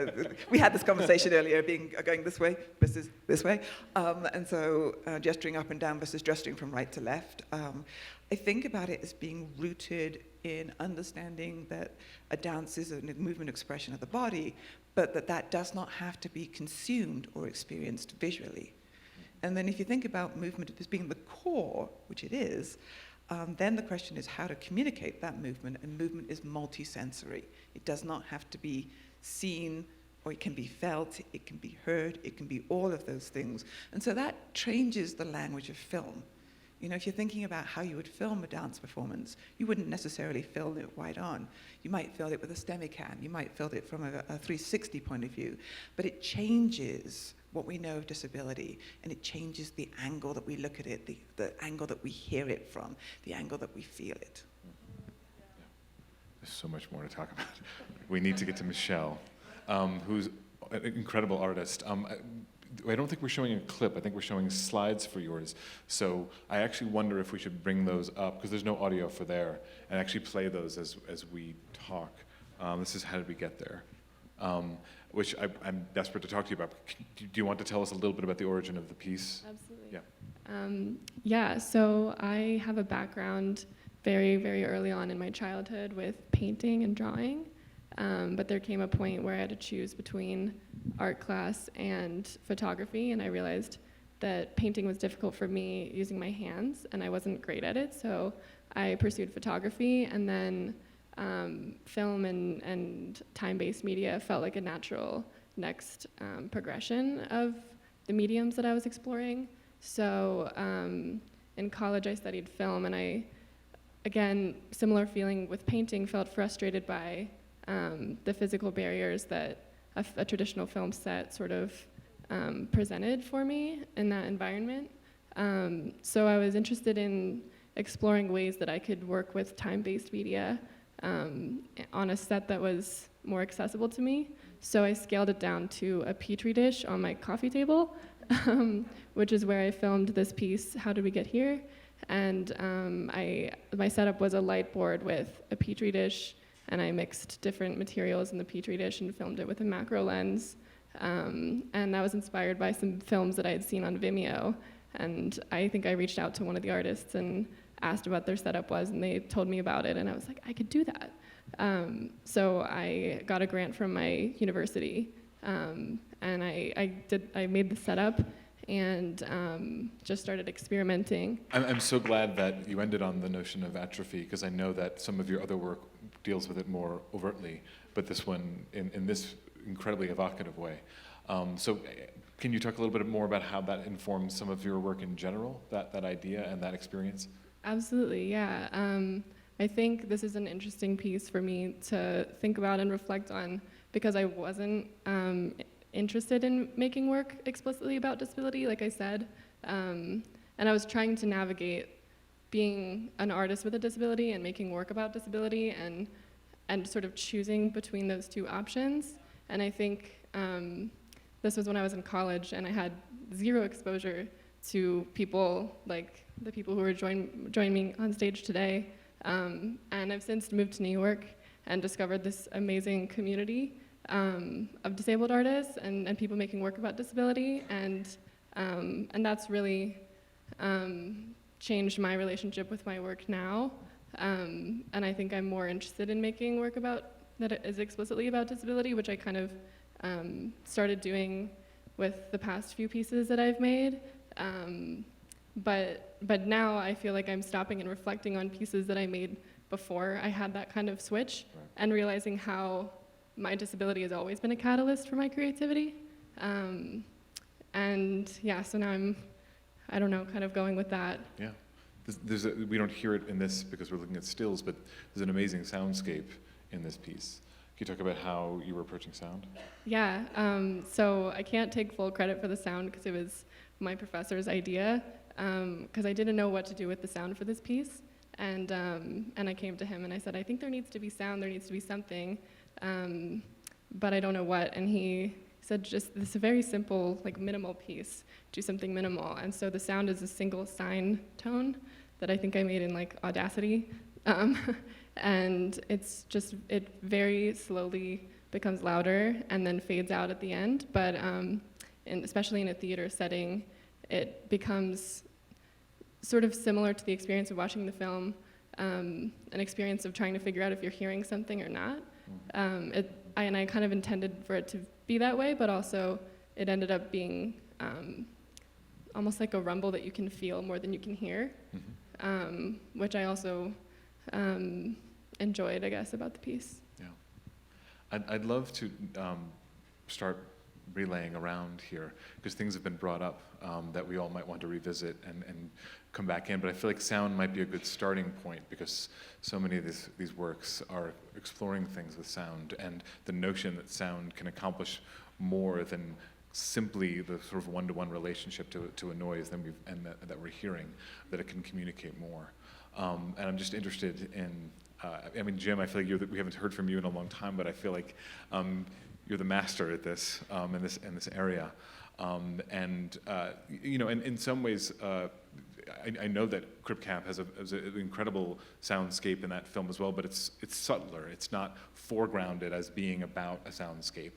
we had this conversation earlier, going this way versus this way. And so gesturing up and down versus gesturing from right to left. I think about it as being rooted in understanding that a dance is a movement expression of the body, but that does not have to be consumed or experienced visually. And then if you think about movement as being the core, which it is, then the question is how to communicate that movement, and movement is multisensory. It does not have to be seen, or it can be felt, it can be heard, it can be all of those things. And so that changes the language of film. You know, if you're thinking about how you would film a dance performance, you wouldn't necessarily film it wide on. You might film it with a Steadicam, you might film it from a 360 point of view, but it changes what we know of disability, and it changes the angle that we look at it, the angle that we hear it from, the angle that we feel it. Yeah. There's so much more to talk about. We need to get to Michelle, who's an incredible artist. I don't think we're showing a clip. I think we're showing slides for yours. So I actually wonder if we should bring those up, because there's no audio for there, and actually play those as we talk. This is How Did We Get There? Which I'm desperate to talk to you about. Do you want to tell us a little bit about the origin of the piece? Absolutely. Yeah. Yeah, so I have a background very, very early on in my childhood with painting and drawing. But there came a point where I had to choose between art class and photography, and I realized that painting was difficult for me using my hands, and I wasn't great at it, so I pursued photography, and then film and time-based media felt like a natural next progression of the mediums that I was exploring. So in college I studied film, and I, again, similar feeling with painting, felt frustrated by the physical barriers that a traditional film set sort of presented for me in that environment. So I was interested in exploring ways that I could work with time-based media on a set that was more accessible to me. So I scaled it down to a petri dish on my coffee table, which is where I filmed this piece, How Did We Get Here? And my setup was a light board with a petri dish, and I mixed different materials in the petri dish and filmed it with a macro lens. And that was inspired by some films that I had seen on Vimeo. And I think I reached out to one of the artists and asked what their setup was, and they told me about it, and I was like, I could do that. So I got a grant from my university, and I made the setup and just started experimenting. I'm so glad that you ended on the notion of atrophy, because I know that some of your other work deals with it more overtly, but this one in this incredibly evocative way. So can you talk a little bit more about how that informs some of your work in general, that idea and that experience? Absolutely, yeah. I think this is an interesting piece for me to think about and reflect on, because I wasn't interested in making work explicitly about disability, like I said. And I was trying to navigate being an artist with a disability and making work about disability, and sort of choosing between those two options. And I think this was when I was in college, and I had zero exposure to people like the people who are joining me on stage today. And I've since moved to New York and discovered this amazing community of disabled artists and people making work about disability, and that's really changed my relationship with my work now. And I think I'm more interested in making work that is explicitly about disability, which I kind of started doing with the past few pieces that I've made. But now I feel like I'm stopping and reflecting on pieces that I made before I had that kind of switch, right, and realizing how my disability has always been a catalyst for my creativity. And yeah, so now I don't know, kind of going with that. Yeah. We don't hear it in this because we're looking at stills, but there's an amazing soundscape in this piece. Can you talk about how you were approaching sound? Yeah, so I can't take full credit for the sound because it was my professor's idea, because I didn't know what to do with the sound for this piece. And I came to him and I said, I think there needs to be sound, there needs to be something, but I don't know what. And he said, just this very simple, like minimal piece, do something minimal. And so the sound is a single sine tone that I think I made in like Audacity. And it's just, it very slowly becomes louder and then fades out at the end. But especially in a theater setting, it becomes sort of similar to the experience of watching the film, an experience of trying to figure out if you're hearing something or not. I kind of intended for it to be that way, but also it ended up being almost like a rumble that you can feel more than you can hear, which I also enjoyed, I guess, about the piece. Yeah. I'd love to start relaying around here, because things have been brought up that we all might want to revisit and come back in, but I feel like sound might be a good starting point, because so many of these works are exploring things with sound, and the notion that sound can accomplish more than simply the sort of one-to-one relationship to a noise that we're hearing, that it can communicate more. And I'm just interested in, I mean, Jim, I feel like we haven't heard from you in a long time, but I feel like you're the master at this, in this area. You know, in some ways, I know that Crip Camp has an incredible soundscape in that film as well, but it's subtler. It's not foregrounded as being about a soundscape.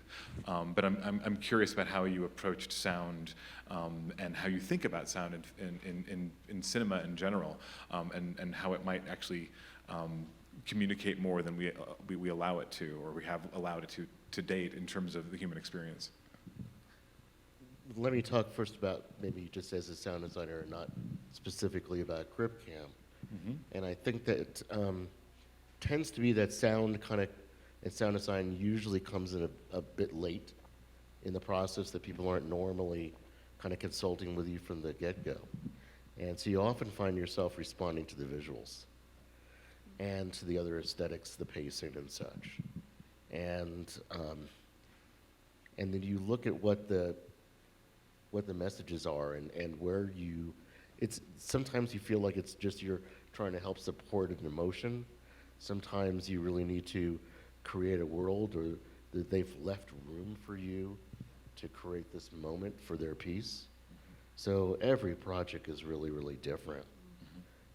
But I'm curious about how you approached sound and how you think about sound in cinema in general, and how it might actually communicate more than we allow it to, or we have allowed it to date in terms of the human experience. Let me talk first about, maybe just as a sound designer, not specifically about Crip Camp. And I think that tends to be that sound design usually comes in a bit late in the process, that people aren't normally kind of consulting with you from the get-go. And so you often find yourself responding to the visuals and to the other aesthetics, the pacing and such. And then you look at what the messages are and where sometimes you feel like it's just you're trying to help support an emotion. Sometimes you really need to create a world, or that they've left room for you to create this moment for their piece. So every project is really, really different.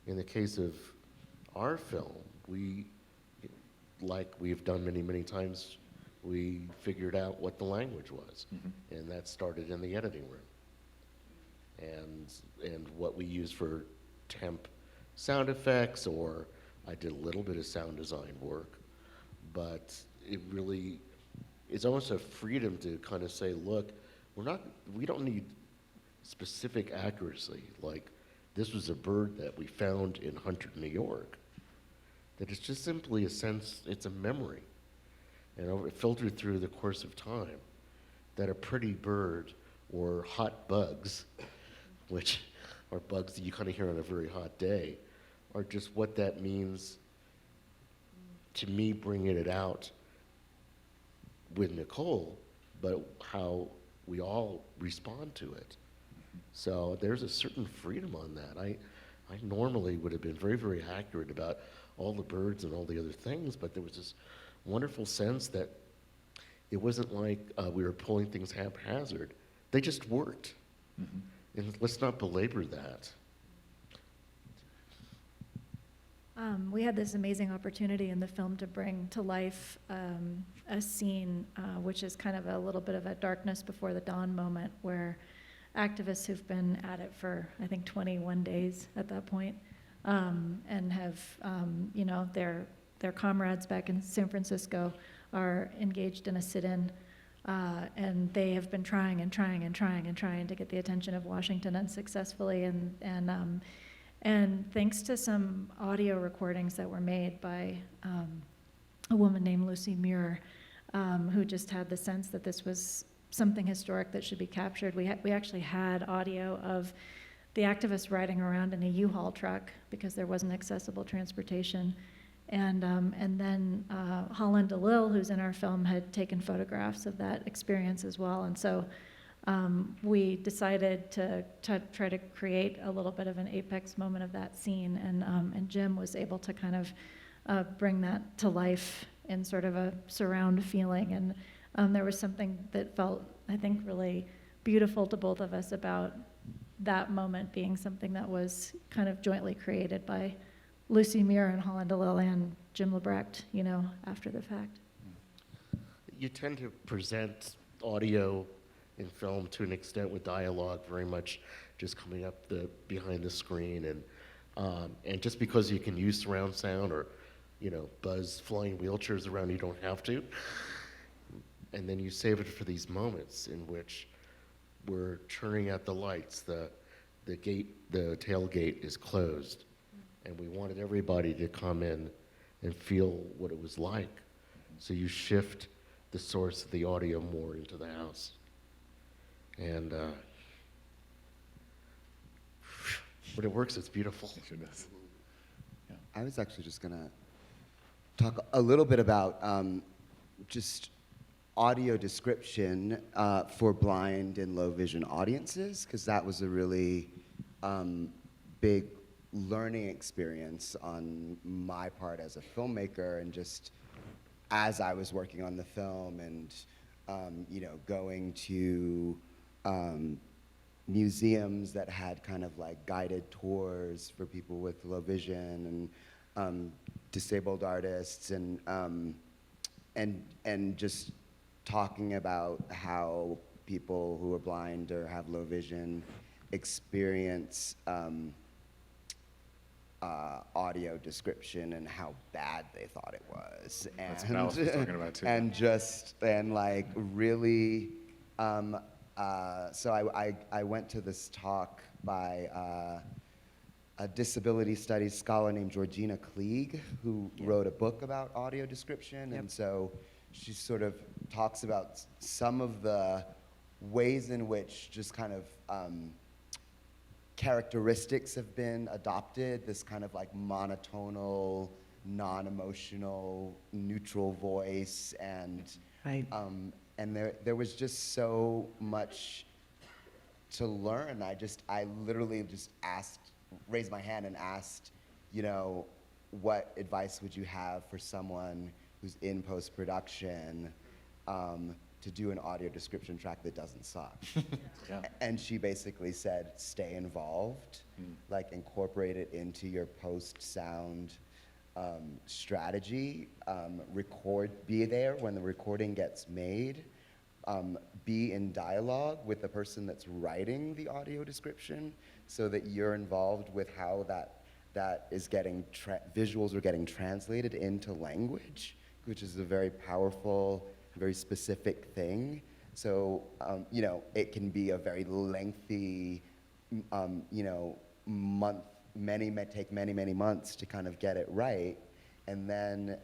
In the case of our film, like we've done many, many times we figured out what the language was. And that started in the editing room. And what we use for temp sound effects, or I did a little bit of sound design work, but it really is almost a freedom to kind of say, look, we don't need specific accuracy. Like, this was a bird that we found in Hunter, New York. That it's just simply a sense, it's a memory. And it filtered through the course of time that a pretty bird or hot bugs, which are bugs that you kind of hear on a very hot day, are just what that means to me, bringing it out with Nicole, but how we all respond to it. So there's a certain freedom on that. I normally would have been very, very accurate about all the birds and all the other things, but there was this wonderful sense that it wasn't like we were pulling things haphazard. They just worked. And let's not belabor that. We had this amazing opportunity in the film to bring to life a scene which is kind of a little bit of a darkness before the dawn moment, where activists who've been at it for, I think, 21 days at that point, and have, their comrades back in San Francisco are engaged in a sit-in, and they have been trying to get the attention of Washington unsuccessfully, and thanks to some audio recordings that were made by a woman named Lucy Muir, who just had the sense that this was something historic that should be captured. We actually had audio of the activists riding around in a U-Haul truck because there wasn't accessible transportation. And then Holland DeLille, who's in our film, had taken photographs of that experience as well. And so we decided to try to create a little bit of an apex moment of that scene. And Jim was able to kind of bring that to life in sort of a surround feeling. And there was something that felt, I think, really beautiful to both of us about that moment being something that was kind of jointly created by Lucy Muir and Holland DeLille and Jim LeBrecht, after the fact. You tend to present audio in film to an extent with dialogue very much just coming up behind the screen, and just because you can use surround sound or buzz flying wheelchairs around, you don't have to. And then you save it for these moments in which we're turning out the lights, the tailgate is closed, and we wanted everybody to come in and feel what it was like. So you shift the source of the audio more into the house. And when it works, it's beautiful. It sure does. I was actually just gonna talk a little bit about just audio description for blind and low vision audiences, because that was a really big learning experience on my part as a filmmaker, and just as I was working on the film and going to museums that had kind of like guided tours for people with low vision and disabled artists, and just talking about how people who are blind or have low vision experience audio description and how bad they thought it was. That's what Alice was talking about too. And like really, so I went to this talk by a disability studies scholar named Georgina Klieg, who wrote a book about audio description. And so she sort of talks about some of the ways in which just kind of characteristics have been adopted, this kind of like monotonal, non-emotional, neutral voice, and there was just so much to learn. I literally just raised my hand and asked, what advice would you have for someone who's in post-production to do an audio description track that doesn't suck? And she basically said, stay involved, like incorporate it into your post-sound strategy, be there when the recording gets made, be in dialogue with the person that's writing the audio description so that you're involved with how that is getting, visuals are getting translated into language, which is a very powerful, very specific thing. So, you know, it can be a very lengthy, you know, take many months to kind of get it right. And then,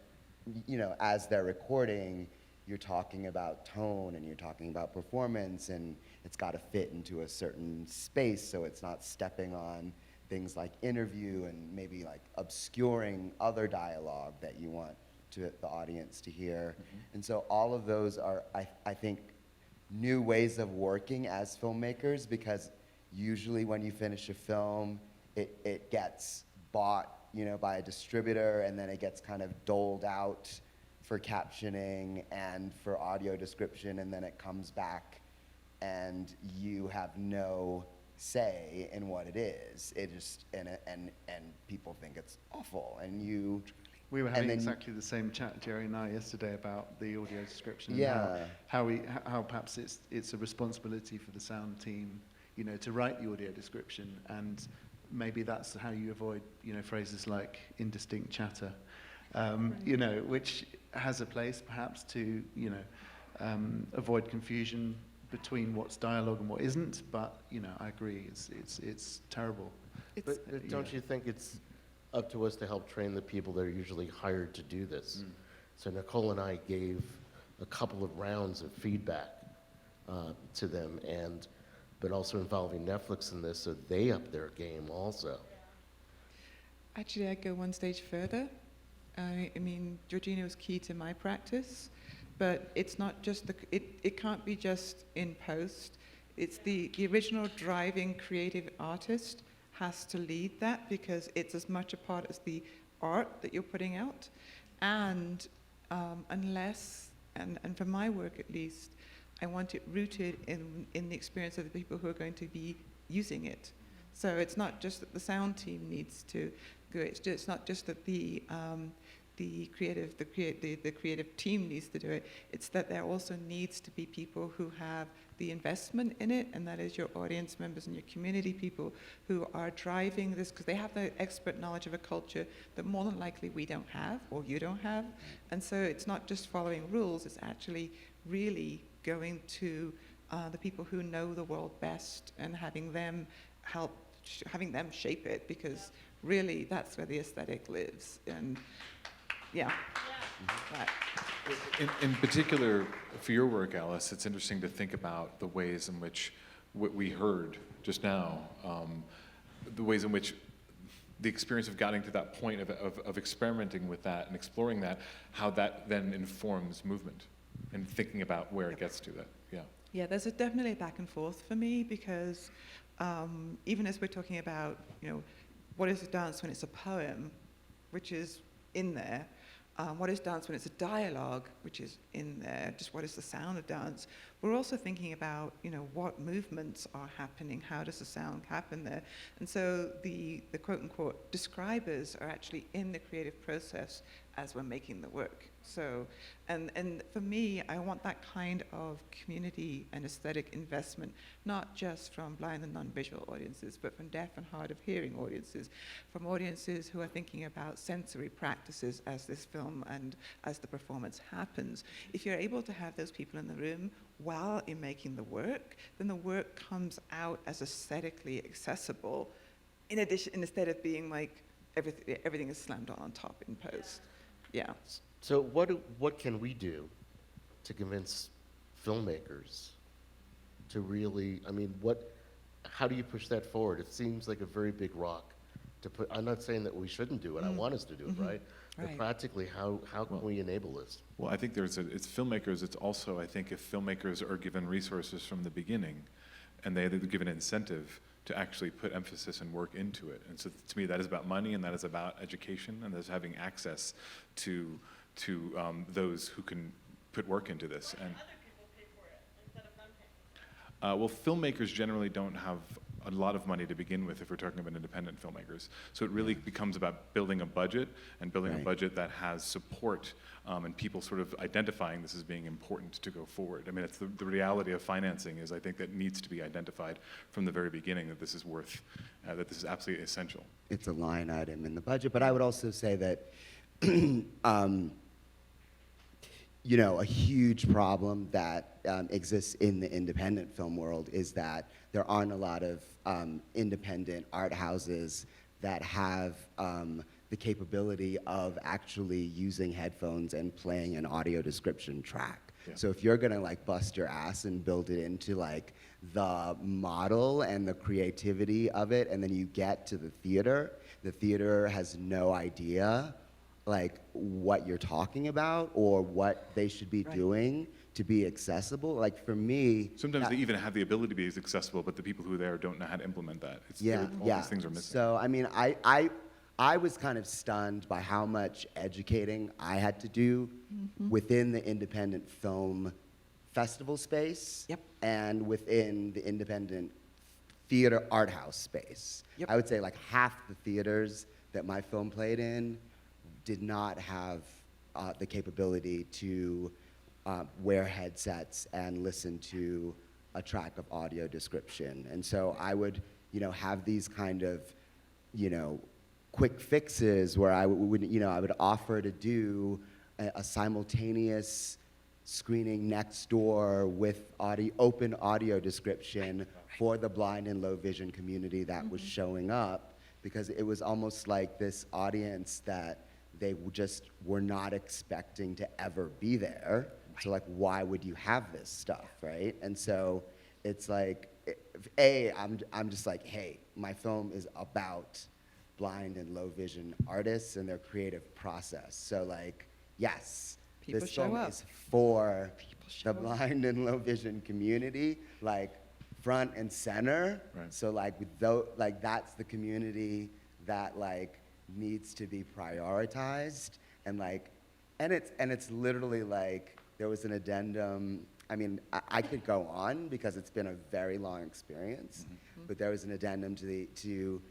you know, as they're recording, you're talking about tone and you're talking about performance, and it's got to fit into a certain space so it's not stepping on things like interview and maybe like obscuring other dialogue that you want the audience to hear. And so all of those are, I think, new ways of working as filmmakers, because usually when you finish a film, it gets bought, you know, by a distributor, and then it gets kind of doled out for captioning and for audio description, and then it comes back and you have no say in what it is. It just, and people think it's awful, and you... We were having exactly the same chat, Jerry and I, yesterday about the audio description. Yeah. And how perhaps it's a responsibility for the sound team, you know, to write the audio description, and maybe that's how you avoid, you know, phrases like indistinct chatter, you know, which has a place perhaps to, you know, avoid confusion between what's dialogue and what isn't. But you know, I agree, it's terrible. But don't you think it's up to us to help train the people that are usually hired to do this? So Nicole and I gave a couple of rounds of feedback to them, but also involving Netflix in this, so they up their game also. Actually, I'd go one stage further. I mean, Georgina was key to my practice, but it's not just it can't be just in post. It's the original driving creative artist has to lead that, because it's as much a part as the art that you're putting out. And unless, and for my work at least, I want it rooted in the experience of the people who are going to be using it. So it's not just that the sound team needs to go, it's not just that the creative team needs to do it. It's that there also needs to be people who have the investment in it, and that is your audience members and your community people who are driving this, because they have the expert knowledge of a culture that more than likely we don't have, or you don't have. And so it's not just following rules, it's actually really going to the people who know the world best and having them shape it, because really that's where the aesthetic lives. And yeah. Right. In particular, for your work, Alice, it's interesting to think about the ways in which what we heard just now, the ways in which the experience of getting to that point of experimenting with that and exploring that, how that then informs movement and thinking about where it gets to that. Yeah. Yeah, there's definitely a back and forth for me, because even as we're talking about, you know, what is a dance when it's a poem, which is in there, what is dance when it's a dialogue, which is in there, just what is the sound of dance. We're also thinking about, you know, what movements are happening, how does the sound happen there. And so the quote-unquote describers are actually in the creative process as we're making the work. So, and for me, I want that kind of community and aesthetic investment, not just from blind and non-visual audiences, but from deaf and hard of hearing audiences, from audiences who are thinking about sensory practices as this film and as the performance happens. If you're able to have those people in the room while you're making the work, then the work comes out as aesthetically accessible, in addition, instead of being like everything is slammed on top in post. Yeah. So what can we do to convince filmmakers to really, I mean, how do you push that forward? It seems like a very big rock to put. I'm not saying that we shouldn't do it. I want us to do it, right? But practically, how can we enable this? Well, I think it's filmmakers. It's also, I think, if filmmakers are given resources from the beginning, and they're given incentive to actually put emphasis and work into it. And so to me, that is about money, and that is about education, and that's having access to those who can put work into this. And other people pay for it instead of them paying. Well, filmmakers generally don't have a lot of money to begin with if we're talking about independent filmmakers. So it really becomes about building a budget and building a Right. budget that has support and people sort of identifying this as being important to go forward. I mean, it's the reality of financing is I think that needs to be identified from the very beginning that this is worth, that this is absolutely essential. It's a line item in the budget, but I would also say that you know, a huge problem that exists in the independent film world is that there aren't a lot of independent art houses that have the capability of actually using headphones and playing an audio description track. Yeah. So if you're gonna like bust your ass and build it into like the model and the creativity of it, and then you get to the theater has no idea like what you're talking about or what they should be doing to be accessible. Like for me, Sometimes they even have the ability to be as accessible, but the people who are there don't know how to implement that. All these things are missing. So I mean, I was kind of stunned by how much educating I had to do within the independent film festival space and within the independent theater art house space. I would say like half the theaters that my film played in did not have the capability to wear headsets and listen to a track of audio description. And so I would, you know, have these kind of, you know, quick fixes where I would, you know, I would offer to do a simultaneous screening next door with open audio description for the blind and low vision community that was showing up, because it was almost like this audience that they just were not expecting to ever be there. So like, why would you have this stuff, right? And so it's like, I'm just like, hey, my film is about blind and low vision artists and their creative process. So like, yes, People this show film up. is for show the up. blind and low vision community, like front and center. Right. So like, that's the community that like needs to be prioritized, and like, and it's literally like, there was an addendum. I mean, I could go on because it's been a very long experience, but there was an addendum to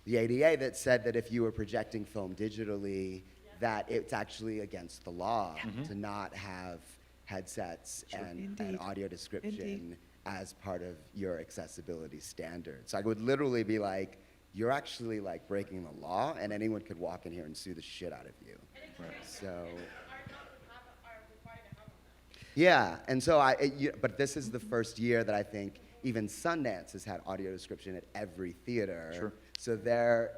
the ADA that said that if you were projecting film digitally, that it's actually against the law to not have headsets and Indeed. audio description Indeed. as part of your accessibility standards. So I would literally be like, you're actually like breaking the law, and anyone could walk in here and sue the shit out of you. Right. So. Yeah, and so but this is the first year that I think even Sundance has had audio description at every theater. Sure. So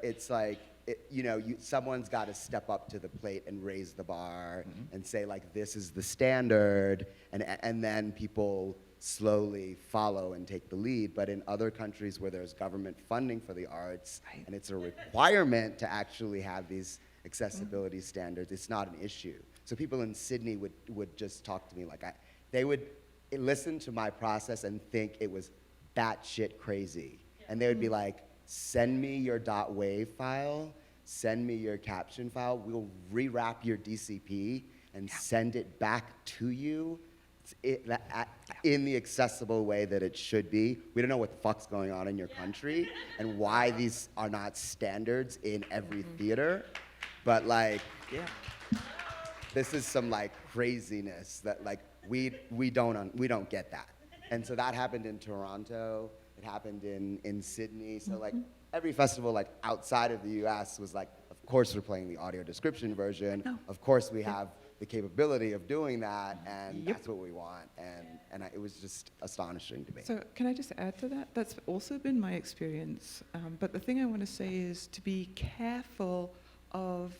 it's like, you know, someone's got to step up to the plate and raise the bar and say like, this is the standard, and then people slowly follow and take the lead. But in other countries where there's government funding for the arts, and it's a requirement to actually have these accessibility standards, it's not an issue. So people in Sydney would just talk to me like, they would listen to my process and think it was batshit crazy. And they would be like, send me your .wav file, send me your caption file, we'll rewrap your DCP and send it back to you in the accessible way that it should be. We don't know what the fuck's going on in your country and why these are not standards in every theater, but like, this is some like craziness that like we don't get that. And so that happened in Toronto. It happened in Sydney. So like every festival like outside of the US was like, of course we're playing the audio description version. Of course we have the capability of doing that, and that's what we want. And it was just astonishing to me. So can I just add to that? That's also been my experience. But the thing I want to say is to be careful of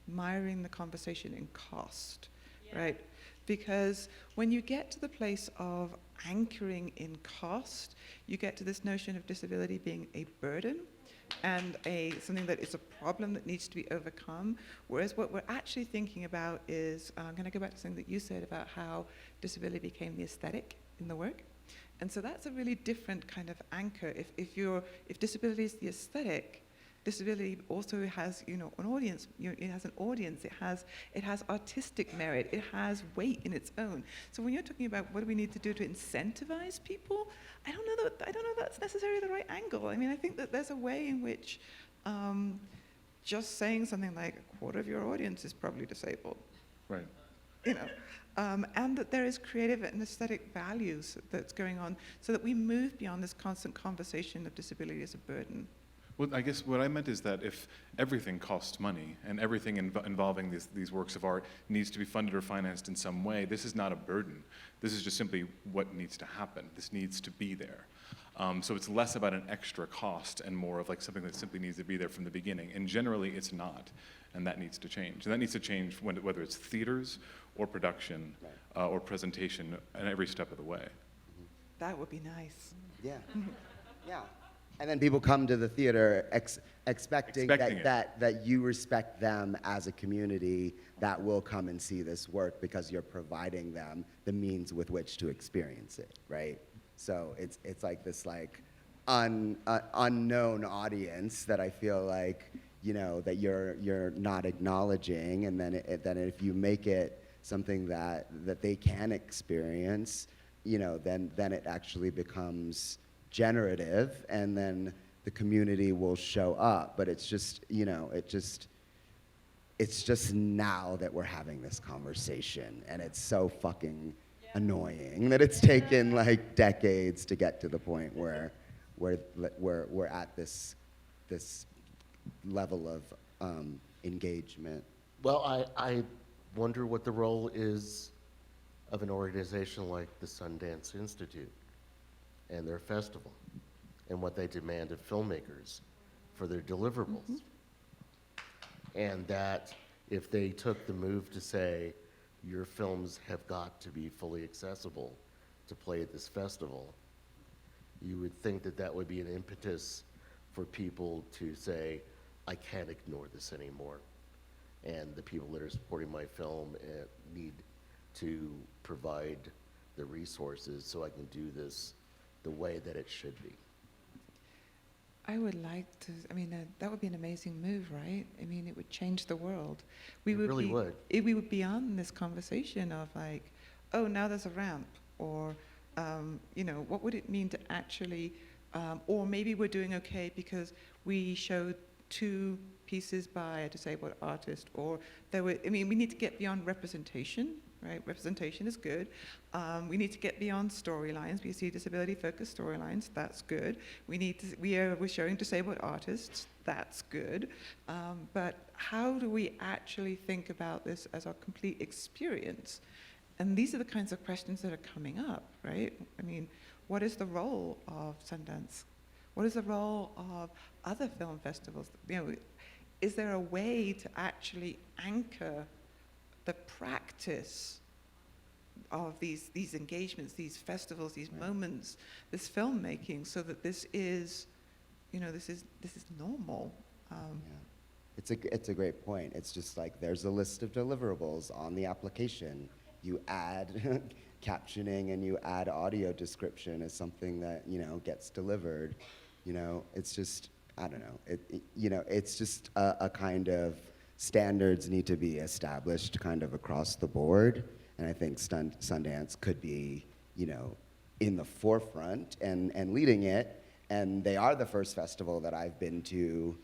miring the conversation in cost, right? Because when you get to the place of anchoring in cost, you get to this notion of disability being a burden and something that is a problem that needs to be overcome. Whereas what we're actually thinking about is, I'm going to go back to something that you said about how disability became the aesthetic in the work. And so that's a really different kind of anchor. If disability is the aesthetic, disability also has, an audience. It has an audience. It has artistic merit. It has weight in its own. So when you're talking about what do we need to do to incentivize people, I don't know that that's necessarily the right angle. I mean, I think that there's a way in which just saying something like a quarter of your audience is probably disabled. Right. And that there is creative and aesthetic values that's going on so that we move beyond this constant conversation of disability as a burden. Well, I guess what I meant is that if everything costs money and everything involving these works of art needs to be funded or financed in some way, this is not a burden. This is just simply what needs to happen. This needs to be there. So it's less about an extra cost and more of like something that simply needs to be there from the beginning. And generally it's not, and that needs to change. And that needs to change whether it's theaters or production or presentation and every step of the way. That would be nice. Yeah. Yeah. And then people come to the theater expecting that you respect them as a community that will come and see this work because you're providing them the means with which to experience it, right? So it's like this unknown audience that I feel like, that you're not acknowledging, and then if you make it something that they can experience, then it actually becomes generative, and then the community will show up. But it's just, it's just now that we're having this conversation, and it's so fucking annoying that it's taken like decades to get to the point where we're at this level of engagement. Well, I wonder what the role is of an organization like the Sundance Institute and their festival, and what they demand of filmmakers for their deliverables. Mm-hmm. And that if they took the move to say, your films have got to be fully accessible to play at this festival, you would think that would be an impetus for people to say, I can't ignore this anymore. And the people that are supporting my film need to provide the resources so I can do this the way that it should be. I would like to, that would be an amazing move, right? I mean, it would change the world. We would be on this conversation of like, oh, now there's a ramp, or, what would it mean to actually, or maybe we're doing okay because we showed 2 pieces by a disabled artist, or we need to get beyond representation, right? Representation is good. We need to get beyond storylines. We see disability-focused storylines. That's good. We're showing disabled artists. That's good. But how do we actually think about this as a complete experience? And these are the kinds of questions that are coming up, right? I mean, what is the role of Sundance? What is the role of other film festivals? Is there a way to actually anchor the practice of these engagements, these festivals, these moments, this filmmaking, so that this is, this is normal? It's a great point. It's just like there's a list of deliverables on the application. You add captioning and you add audio description as something that gets delivered. It's just, I don't know. It's just a kind of standards need to be established kind of across the board, and I think Sundance could be, in the forefront and leading it, and they are the first festival that I've been to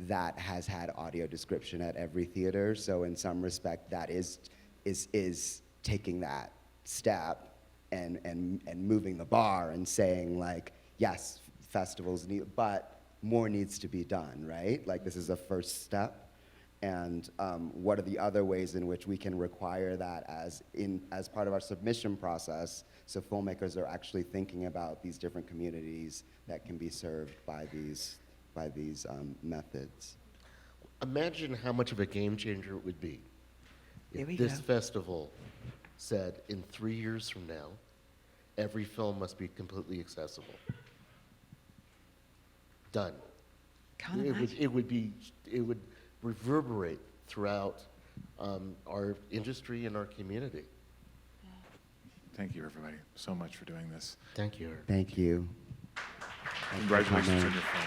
that has had audio description at every theater, so in some respect that is taking that step and moving the bar and saying like, yes, festivals need, but more needs to be done, right? Like this is a first step. And what are the other ways in which we can require that as part of our submission process, so filmmakers are actually thinking about these different communities that can be served by these methods. Imagine how much of a game changer it would be if this festival said in 3 years from now, every film must be completely accessible. Done. It would reverberate throughout our industry and our community. Thank you, everybody, so much for doing this. Thank you. Thank you. Congratulations on your film.